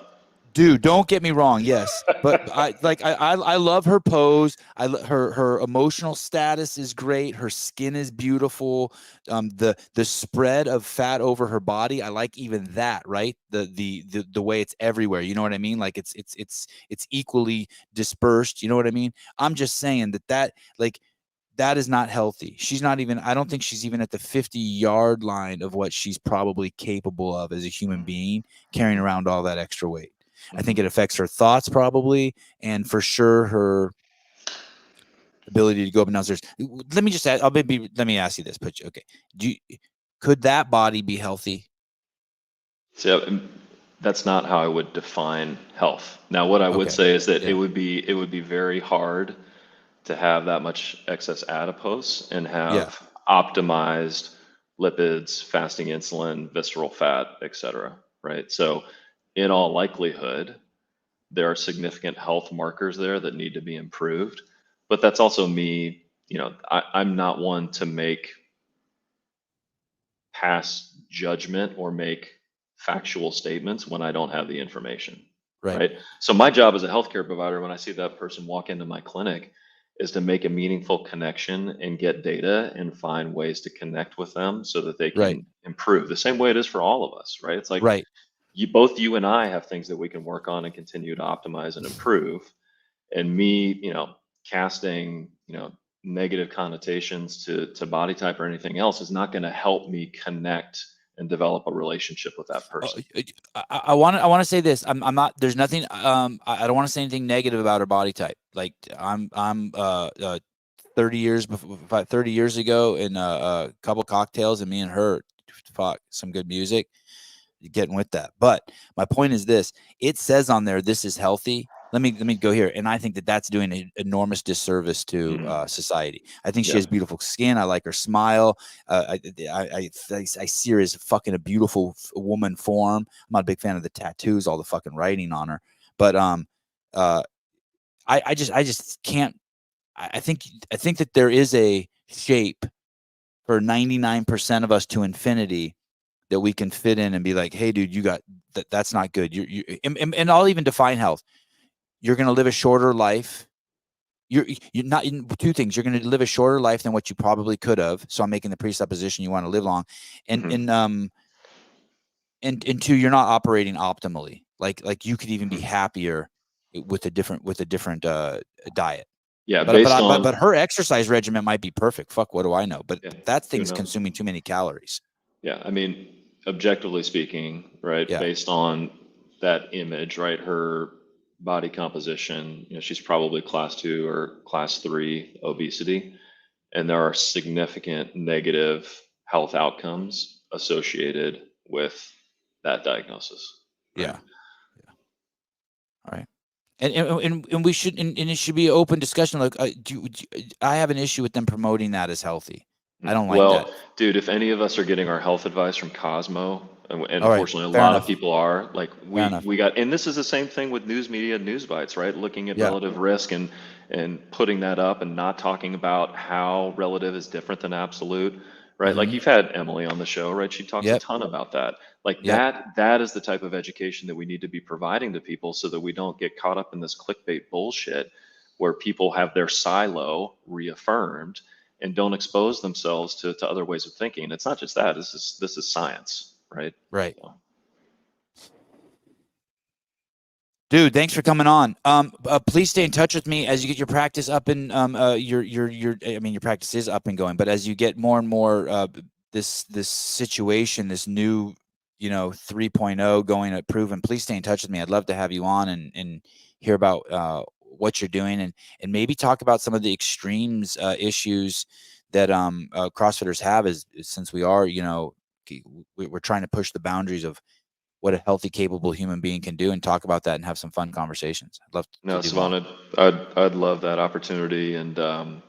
Dude, don't get me wrong. Yes, but I love her pose. Her emotional status is great. Her skin is beautiful. The spread of fat over her body, I like even that. Right, the way it's everywhere. You know what I mean? Like it's equally dispersed. You know what I mean? I'm just saying that is not healthy. She's not even, I don't think she's even at the 50-yard line of what she's probably capable of as a human being, carrying around all that extra weight. I think it affects her thoughts probably, and for sure ability to go up and downstairs. Let me just ask, let me ask you this. Could that body be healthy? So that's not how I would define health. Now, what I would say is that it would be very hard to have that much excess adipose and have optimized lipids, fasting insulin, visceral fat, et cetera, right? So in all likelihood, there are significant health markers there that need to be improved. But that's also me, I'm not one to make pass judgment or make factual statements when I don't have the information, right? So my job as a healthcare provider, when I see that person walk into my clinic, is to make a meaningful connection and get data and find ways to connect with them so that they can improve the same way it is for all of us, right? It's like you and I have things that we can work on and continue to optimize and improve. And me, casting, negative connotations to body type or anything else is not going to help me connect and develop a relationship with that person. I want to say this. I'm not. There's nothing. I don't want to say anything negative about her body type. Like I'm 30 years before, 30 years ago, in a couple cocktails, and me and her, fuck, some good music, getting with that. But my point is this: it says on there, "This is healthy." Let me go here, and I think that that's doing an enormous disservice to society. I think she has beautiful skin. I like her smile. I see her as fucking a beautiful woman form. I'm not a big fan of the tattoos, all the fucking writing on her, but I just can't. I think that there is a shape for 99% of us to infinity that we can fit in and be like, hey, dude, you got that. That's not good. And I'll even define health. You're going to live a shorter life. You're not in two things. You're going to live a shorter life than what you probably could have. So I'm making the presupposition you want to live long, and two, you're not operating optimally. Like you could even be happier with a different diet. Yeah, but her exercise regimen might be perfect. Fuck, what do I know? But that thing's consuming too many calories. Yeah, I mean, objectively speaking, right? Yeah. Based on that image, right? Her body composition, she's probably class 2 or class 3 obesity, and there are significant negative health outcomes associated with that diagnosis. Right? Yeah. All right. And we should, and it should be an open discussion. Like, I have an issue with them promoting that as healthy. I don't like that. Well, dude, if any of us are getting our health advice from Cosmo, and unfortunately a lot of people are, like we got, and this is the same thing with news media, news bites, right? Looking at relative risk and putting that up and not talking about how relative is different than absolute, right? Like you've had Emily on the show, right? She talks a ton about that. Like that is the type of education that we need to be providing to people so that we don't get caught up in this clickbait bullshit where people have their silo reaffirmed and don't expose themselves to other ways of thinking. And it's not just that. This is science, right? Right. So. Dude, thanks for coming on. Please stay in touch with me as you get your practice up and your practice is up and going, but as you get more and more this situation, this new 3.0 going at Proven, please stay in touch with me. I'd love to have you on and hear about what you're doing and maybe talk about some of the extremes issues that CrossFitters have, since we are we're trying to push the boundaries of what a healthy, capable human being can do, and talk about that and have some fun conversations. I'd love to. No, Sevan, I'd love that opportunity. And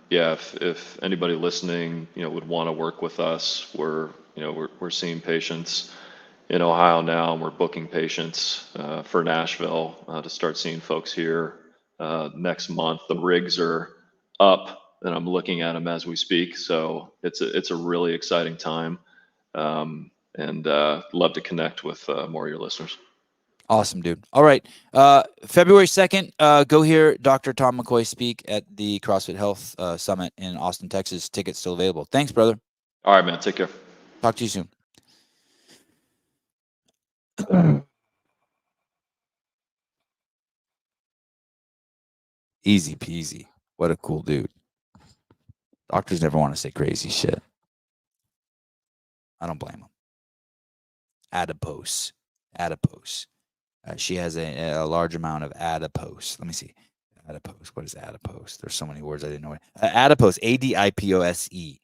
if anybody listening, would want to work with us, we're seeing patients in Ohio now, and we're booking patients for Nashville to start seeing folks here next month. The rigs are up, and I'm looking at them as we speak. So it's a really exciting time. And love to connect with more of your listeners. Awesome, dude. All right. February 2nd, go hear Dr. Tom McCoy speak at the CrossFit Health Summit in Austin, Texas. Tickets still available. Thanks, brother. All right, man. Take care. Talk to you soon. Easy peasy. What a cool dude. Doctors never want to say crazy shit. I don't blame them. Adipose. She has a large amount of adipose. Let me see. Adipose. What is adipose? There's so many words I didn't know. Adipose. ADIPOSE.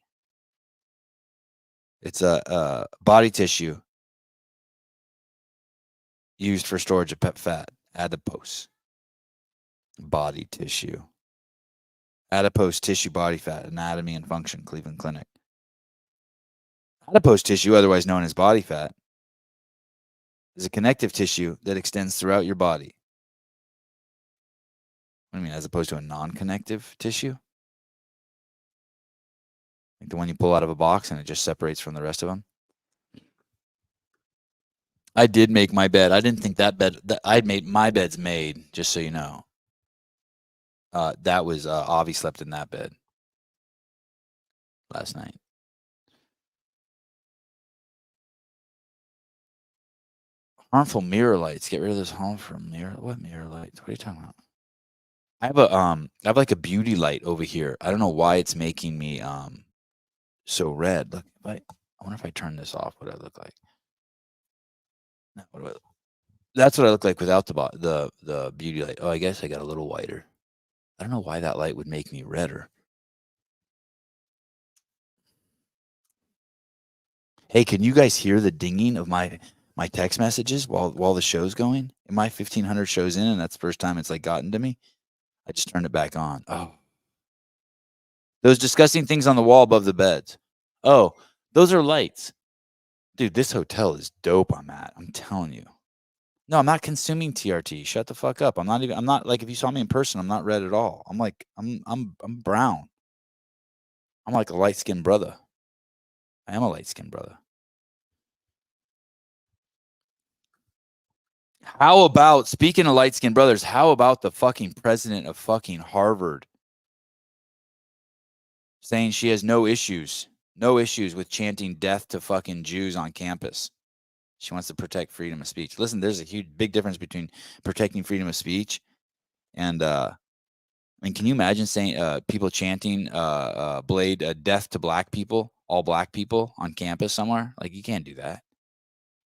It's a body tissue used for storage of fat. Adipose. Body tissue. Adipose tissue, body fat, anatomy and function, Cleveland Clinic. Adipose tissue, otherwise known as body fat, is a connective tissue that extends throughout your body. What do you mean, as opposed to a non-connective tissue? Like the one you pull out of a box and it just separates from the rest of them? I did make my bed. I didn't think I'd made my bed's made, just so you know. That was Avi slept in that bed last night. Harmful mirror lights. Get rid of this harmful mirror. What mirror lights? What are you talking about? I have like a beauty light over here. I don't know why it's making me so red. Look, I wonder if I turn this off, what do I look like? No, that's what I look like without the beauty light. Oh, I guess I got a little whiter. I don't know why that light would make me redder. Hey, can you guys hear the dinging of my text messages while the show's going? Am I 1,500 shows in and that's the first time it's like gotten to me? I just turned it back on. Oh. Those disgusting things on the wall above the beds. Oh, those are lights. Dude, this hotel is dope I'm at. I'm telling you. No, I'm not consuming TRT. Shut the fuck up. I'm not like, if you saw me in person, I'm not red at all. I'm like, I'm brown. I'm like a light-skinned brother. I am a light-skinned brother. How about, speaking of light-skinned brothers, how about the fucking president of fucking Harvard saying she has no issues with chanting death to fucking Jews on campus? She wants to protect freedom of speech. Listen, there's a big difference between protecting freedom of speech and, I mean, can you imagine saying people chanting death to black people, all black people on campus somewhere? Like, you can't do that.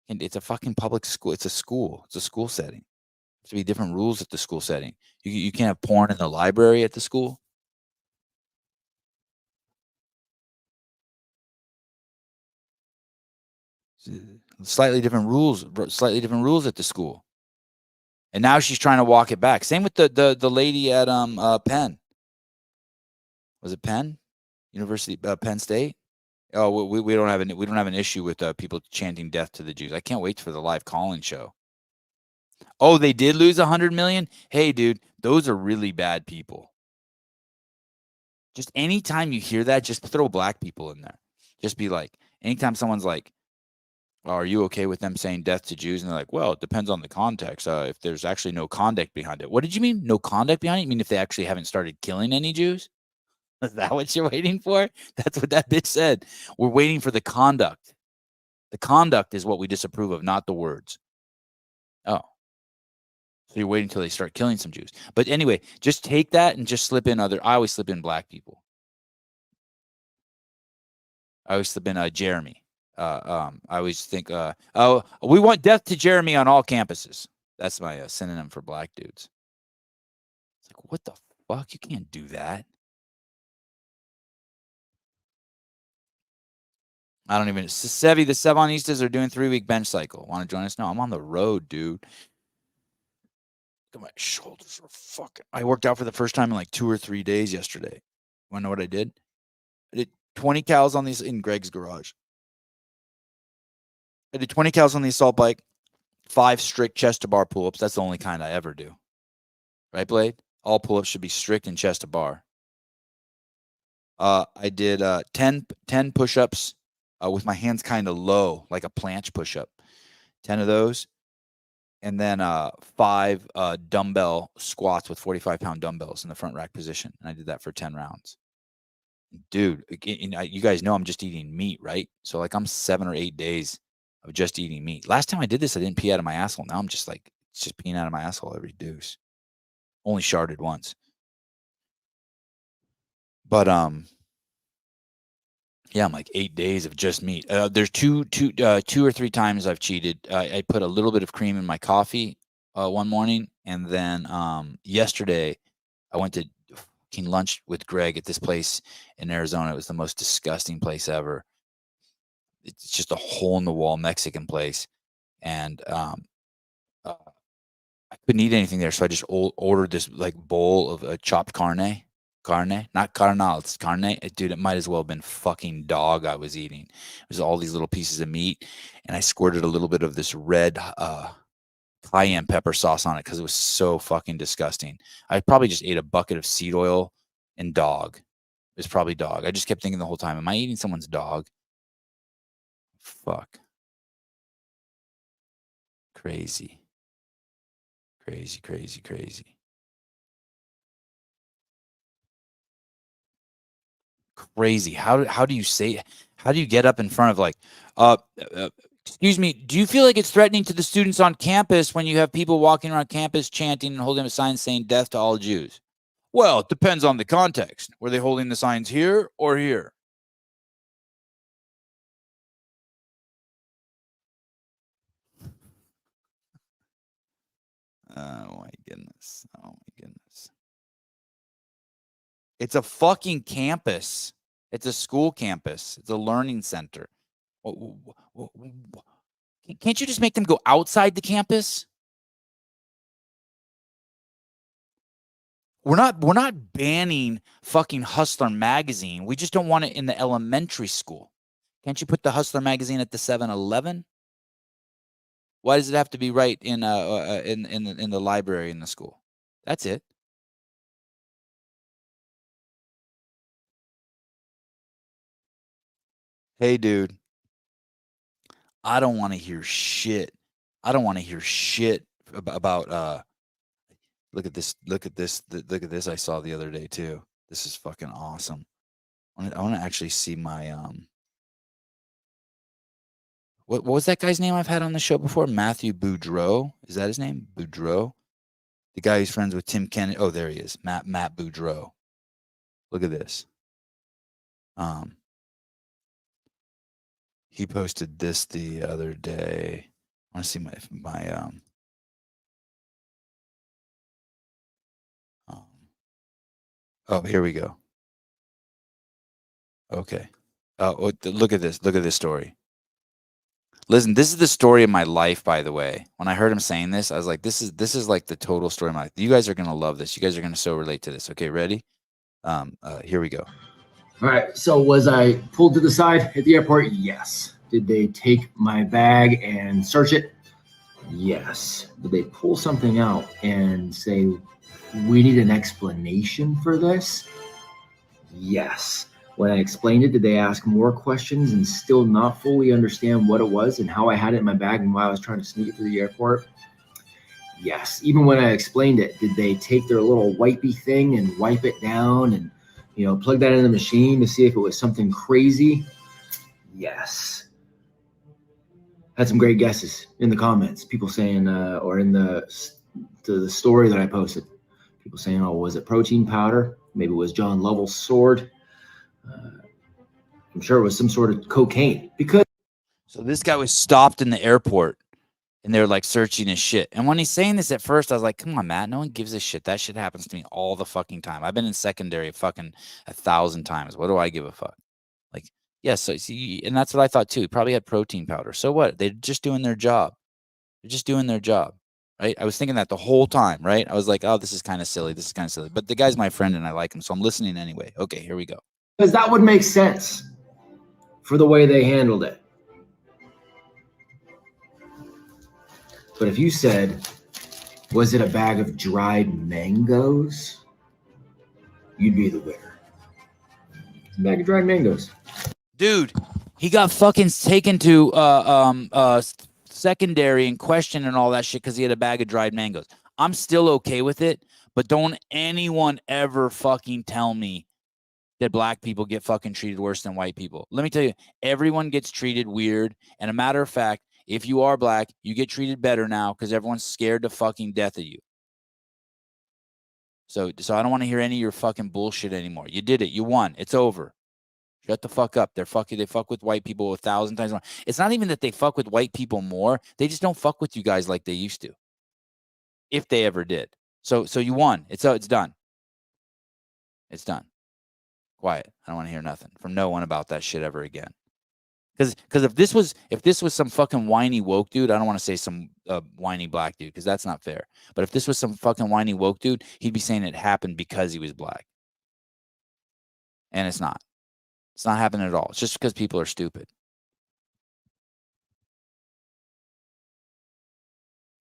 And it's a fucking public school. It's a school. It's a school setting. There's to be different rules at the school setting. You can't have porn in the library at the school. Slightly different rules at the school. And now she's trying to walk it back. Same with the lady at Penn. Was it Penn? University Penn State? Oh, we don't have an issue with people chanting death to the Jews. I can't wait for the live call-in show. Oh, they did lose 100 million? Hey, dude, those are really bad people. Just anytime you hear that, just throw black people in there. Just be like, anytime someone's like, oh, are you okay with them saying death to Jews? And they're like, well, it depends on the context. If there's actually no conduct behind it. What did you mean? No conduct behind it? You mean if they actually haven't started killing any Jews? Is that what you're waiting for? That's what that bitch said. We're waiting for the conduct. The conduct is what we disapprove of, not the words. Oh. So you're waiting until they start killing some Jews. But anyway, just take that and just slip in I always slip in black people. I always slip in Jeremy. I always think, oh, we want death to Jeremy on all campuses. That's my synonym for black dudes. It's like, what the fuck? You can't do that. I don't even. Sevi, the Sevanistas are doing 3-week bench cycle. Want to join us? No, I'm on the road, dude. My shoulders are fucking. I worked out for the first time in like 2 or 3 days yesterday. Want to know what I did? I did 20 cals on these in Greg's garage. I did 20 cals on the assault bike, 5 strict chest to bar pull-ups. That's the only kind I ever do. Right, Blade? All pull-ups should be strict and chest to bar. I did 10 push-ups with my hands kind of low, like a planche push-up. 10 of those. And then 5 dumbbell squats with 45-pound dumbbells in the front rack position. And I did that for 10 rounds. Dude, you guys know I'm just eating meat, right? So like I'm 7 or 8 days of just eating meat. Last time I did this, I didn't pee out of my asshole. Now I'm just like, it's just peeing out of my asshole every deuce. Only sharded once. But yeah, I'm like 8 days of just meat. There's 2 or 3 times I've cheated. I put a little bit of cream in my coffee one morning, and then yesterday I went to fucking lunch with Greg at this place in Arizona. It was the most disgusting place ever. It's just a hole in the wall Mexican place. And I couldn't eat anything there. So I just ordered this like bowl of chopped carne, not carnal, it's carne. Dude, it might as well have been fucking dog I was eating. It was all these little pieces of meat. And I squirted a little bit of this red cayenne pepper sauce on it because it was so fucking disgusting. I probably just ate a bucket of seed oil and dog. It was probably dog. I just kept thinking the whole time, am I eating someone's dog? Fuck. Crazy. Crazy, crazy, crazy. Crazy. How do you say, how do you get up in front of like, excuse me, do you feel like it's threatening to the students on campus when you have people walking around campus chanting and holding a sign saying death to all Jews? Well, it depends on the context. Were they holding the signs here or here? Oh my goodness. Oh my goodness. It's a fucking campus. It's a school campus. It's a learning center. Can't you just make them go outside the campus? We're not banning fucking Hustler magazine. We just don't want it in the elementary school. Can't you put the Hustler magazine at the 7-Eleven? Why does it have to be right in the library in the school? That's it. Hey, dude. I don't want to hear shit. I don't want to hear shit about look at this. Look at this. Look at this I saw the other day too. This is fucking awesome. I want to actually see my what was that guy's name I've had on the show before? Matthew Boudreau. Is that his name? Boudreau? The guy who's friends with Tim Kennedy. Oh, there he is. Matt Boudreau. Look at this. He posted this the other day. I want to see my oh, here we go. Okay. Look at this. Look at this story. Listen, this is the story of my life, by the way. When I heard him saying this, I was like, this is like the total story of my life. You guys are going to love this. You guys are going to so relate to this. Okay, ready? Here we go. All right. So was I pulled to the side at the airport? Yes. Did they take my bag and search it? Yes. Did they pull something out and say, we need an explanation for this? Yes. When I explained it, did they ask more questions and still not fully understand what it was and how I had it in my bag and why I was trying to sneak it through the airport? Yes. Even when I explained it, did they take their little wipey thing and wipe it down and, plug that in the machine to see if it was something crazy? Yes. Had some great guesses in the comments. People saying, or in the story that I posted, people saying, oh, was it protein powder? Maybe it was John Lovell's sword. I'm sure it was some sort of cocaine. So this guy was stopped in the airport and they were like searching his shit. And when he's saying this at first, I was like, come on, Matt, no one gives a shit. That shit happens to me all the fucking time. I've been in secondary fucking 1,000 times. What do I give a fuck? Like, yeah, so see, and that's what I thought too. He probably had protein powder. So what? They're just doing their job. They're just doing their job. Right? I was thinking that the whole time, right? I was like, oh, this is kind of silly. This is kind of silly. But the guy's my friend and I like him. So I'm listening anyway. Okay, here we go. Because that would make sense for the way they handled it. But if you said, was it a bag of dried mangoes? You'd be the winner. A bag of dried mangoes. Dude, he got fucking taken to secondary and questioned and all that shit because he had a bag of dried mangoes. I'm still okay with it, but don't anyone ever fucking tell me that black people get fucking treated worse than white people. Let me tell you, everyone gets treated weird. And a matter of fact, if you are black, you get treated better now because everyone's scared to fucking death of you. So I don't want to hear any of your fucking bullshit anymore. You did it. You won. It's over. Shut the fuck up. They fuck with white people 1,000 times more. It's not even that they fuck with white people more. They just don't fuck with you guys like they used to. If they ever did. So you won. It's done. It's done. Quiet. I don't want to hear nothing from no one about that shit ever again. Because if this was some fucking whiny woke dude, I don't want to say some whiny black dude because that's not fair. But if this was some fucking whiny woke dude, he'd be saying it happened because he was black. And it's not. It's not happening at all. It's just because people are stupid.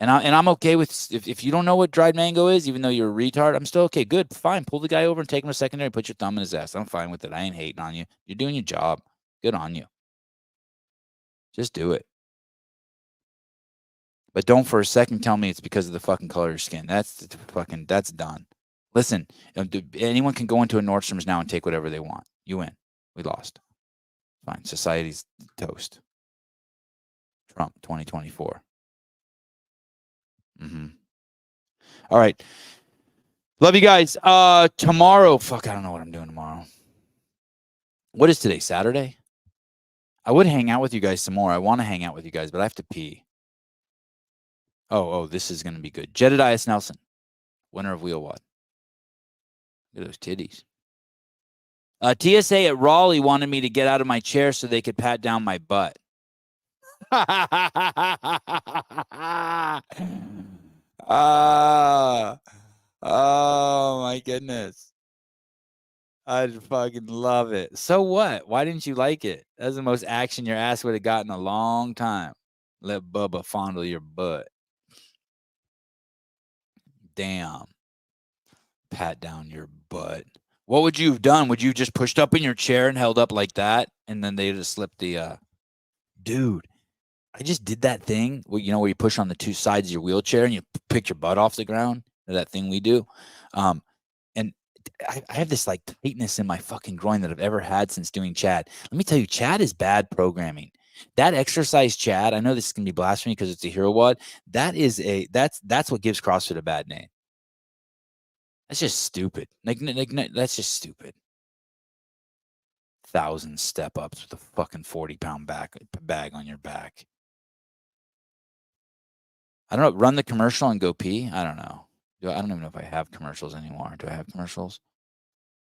And I'm okay with if you don't know what dried mango is, even though you're a retard, I'm still okay. Good, fine. Pull the guy over and take him to secondary. Put your thumb in his ass. I'm fine with it. I ain't hating on you. You're doing your job. Good on you. Just do it. But don't for a second tell me it's because of the fucking color of your skin. That's done. Listen, anyone can go into a Nordstrom's now and take whatever they want. You win. We lost. Fine. Society's toast. Trump 2024. All right. Love you guys. Tomorrow. Fuck, I don't know what I'm doing tomorrow. What is today? Saturday? I would hang out with you guys some more. I want to hang out with you guys, but I have to pee. Oh, this is going to be good. Jedediah Nelson, winner of Wheel Wad. Look at those titties. TSA at Raleigh wanted me to get out of my chair so they could pat down my butt. Oh my goodness. I fucking love it. So what? Why didn't you like it? That's the most action your ass would have gotten in a long time. Let Bubba fondle your butt. Damn. Pat down your butt. What would you have done? Would you just pushed up in your chair and held up like that? And then they just slipped the, dude, I just did that thing where, you know, where you push on the two sides of your wheelchair and you pick your butt off the ground. That thing we do. And I have this like tightness in my fucking groin that I've ever had since doing Chad. Let me tell you, Chad is bad programming. That exercise, Chad, I know this is going to be blasphemy because it's a hero wad. That's what gives CrossFit a bad name. That's just stupid. Like that's just stupid. 1,000 step-ups with a fucking 40-pound bag on your back. I don't know. Run the commercial and go pee? I don't know. I don't even know if I have commercials anymore. Do I have commercials?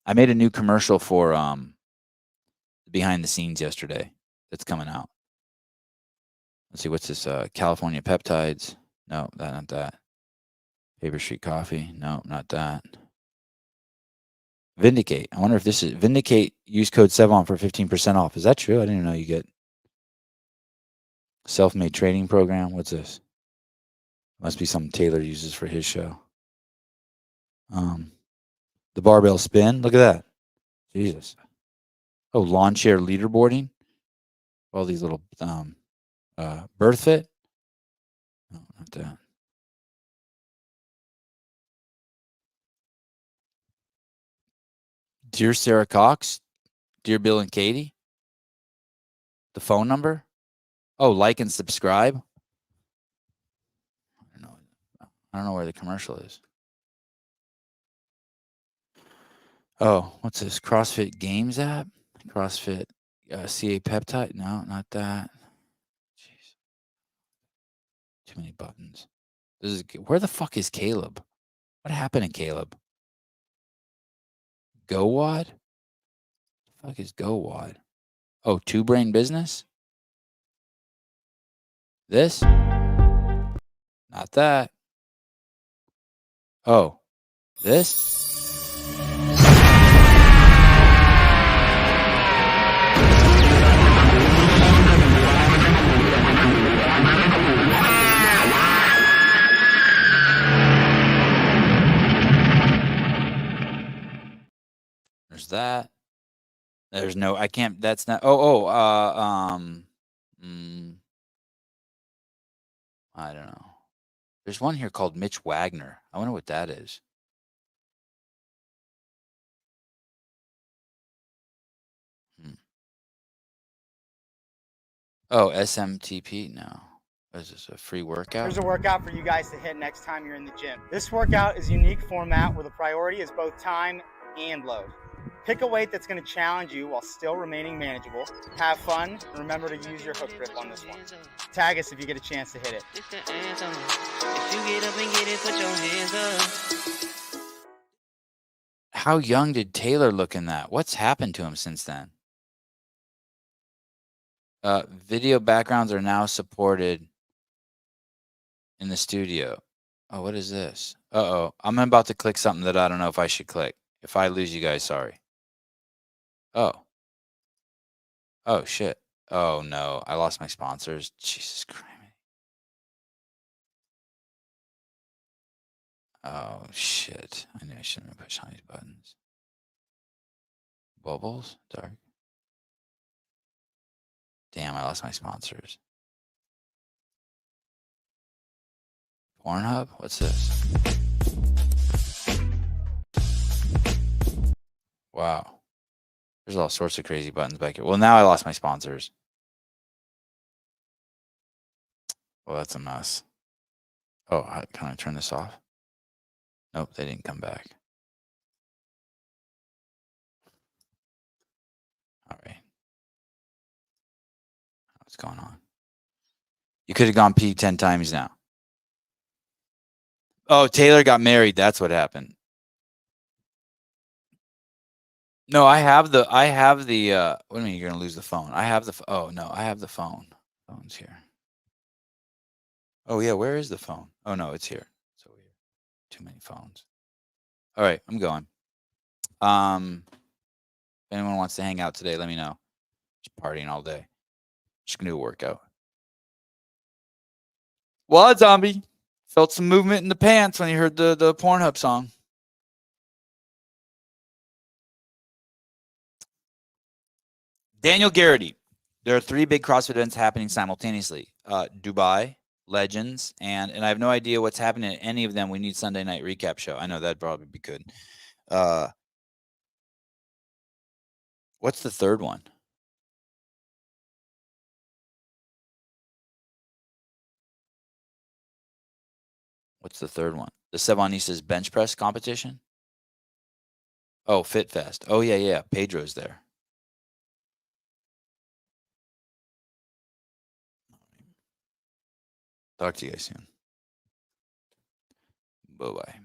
I made a new commercial for behind the scenes yesterday. That's coming out. Let's see, what's this? California Peptides. No, not that. Paper Street Coffee. No, not that. Vindicate. I wonder if this is Vindicate. Use code Sevan for 15% off. Is that true? I didn't know you get self-made trading program. What's this? Must be something Taylor uses for his show. The barbell spin. Look at that. Jesus. Oh, lawn chair leaderboarding. All these little BIRTHFIT. No, not that. Dear Sarah Cox. Dear Bill and Katie. The phone number. Oh, like and subscribe. I don't know where the commercial is. Oh, what's this? CrossFit Games app? CrossFit CA Peptide? No, not that. Jeez. Too many buttons. Where the fuck is Caleb? What happened to Caleb? GoWad? The fuck is GoWad? Oh, Two Brain Business? This? Not that. Oh, this? There's that. There's no, I can't, that's not, I don't know. There's one here called Mitch Wagner. I wonder what that is. Oh, SMTP? No. Is this a free workout? Here's a workout for you guys to hit next time you're in the gym. This workout is a unique format where the priority is both time and load. Pick a weight that's going to challenge you while still remaining manageable. Have fun, and remember to use your hook grip on this one. Tag us if you get a chance to hit it. If you get up and get it, put your hands up. How young did Taylor look in that? What's happened to him since then? Video backgrounds are now supported in the studio. Oh, what is this? Uh-oh. I'm about to click something that I don't know if I should click. If I lose you guys, sorry. Oh. Oh, shit. Oh, no. I lost my sponsors. Jesus Christ. Oh, shit. I knew I shouldn't have pushed on these buttons. Bubbles? Dark. Damn, I lost my sponsors. Pornhub? What's this? Wow. There's all sorts of crazy buttons back here. Well, now I lost my sponsors. Well, that's a mess. Oh, can I turn this off? Nope, they didn't come back. All right. What's going on? You could have gone pee 10 times now. Oh, Taylor got married. That's what happened. No, I have the, what do you mean you're going to lose the phone? I have the, oh no, I have the phone. Phone's here. Oh yeah, where is the phone? Oh no, it's here. So weird. Too many phones. All right, I'm going. If anyone wants to hang out today, let me know. Just partying all day. Just gonna do a workout. What, zombie? Felt some movement in the pants when you heard the Pornhub song. Daniel Garrity. There are 3 big CrossFit events happening simultaneously. Dubai, Legends, and I have no idea what's happening at any of them. We need Sunday night recap show. I know that'd probably be good. What's the third one? What's the third one? The Sevan bench press competition? Oh, Fit Fest. Oh, yeah. Pedro's there. Talk to you guys soon. Bye-bye.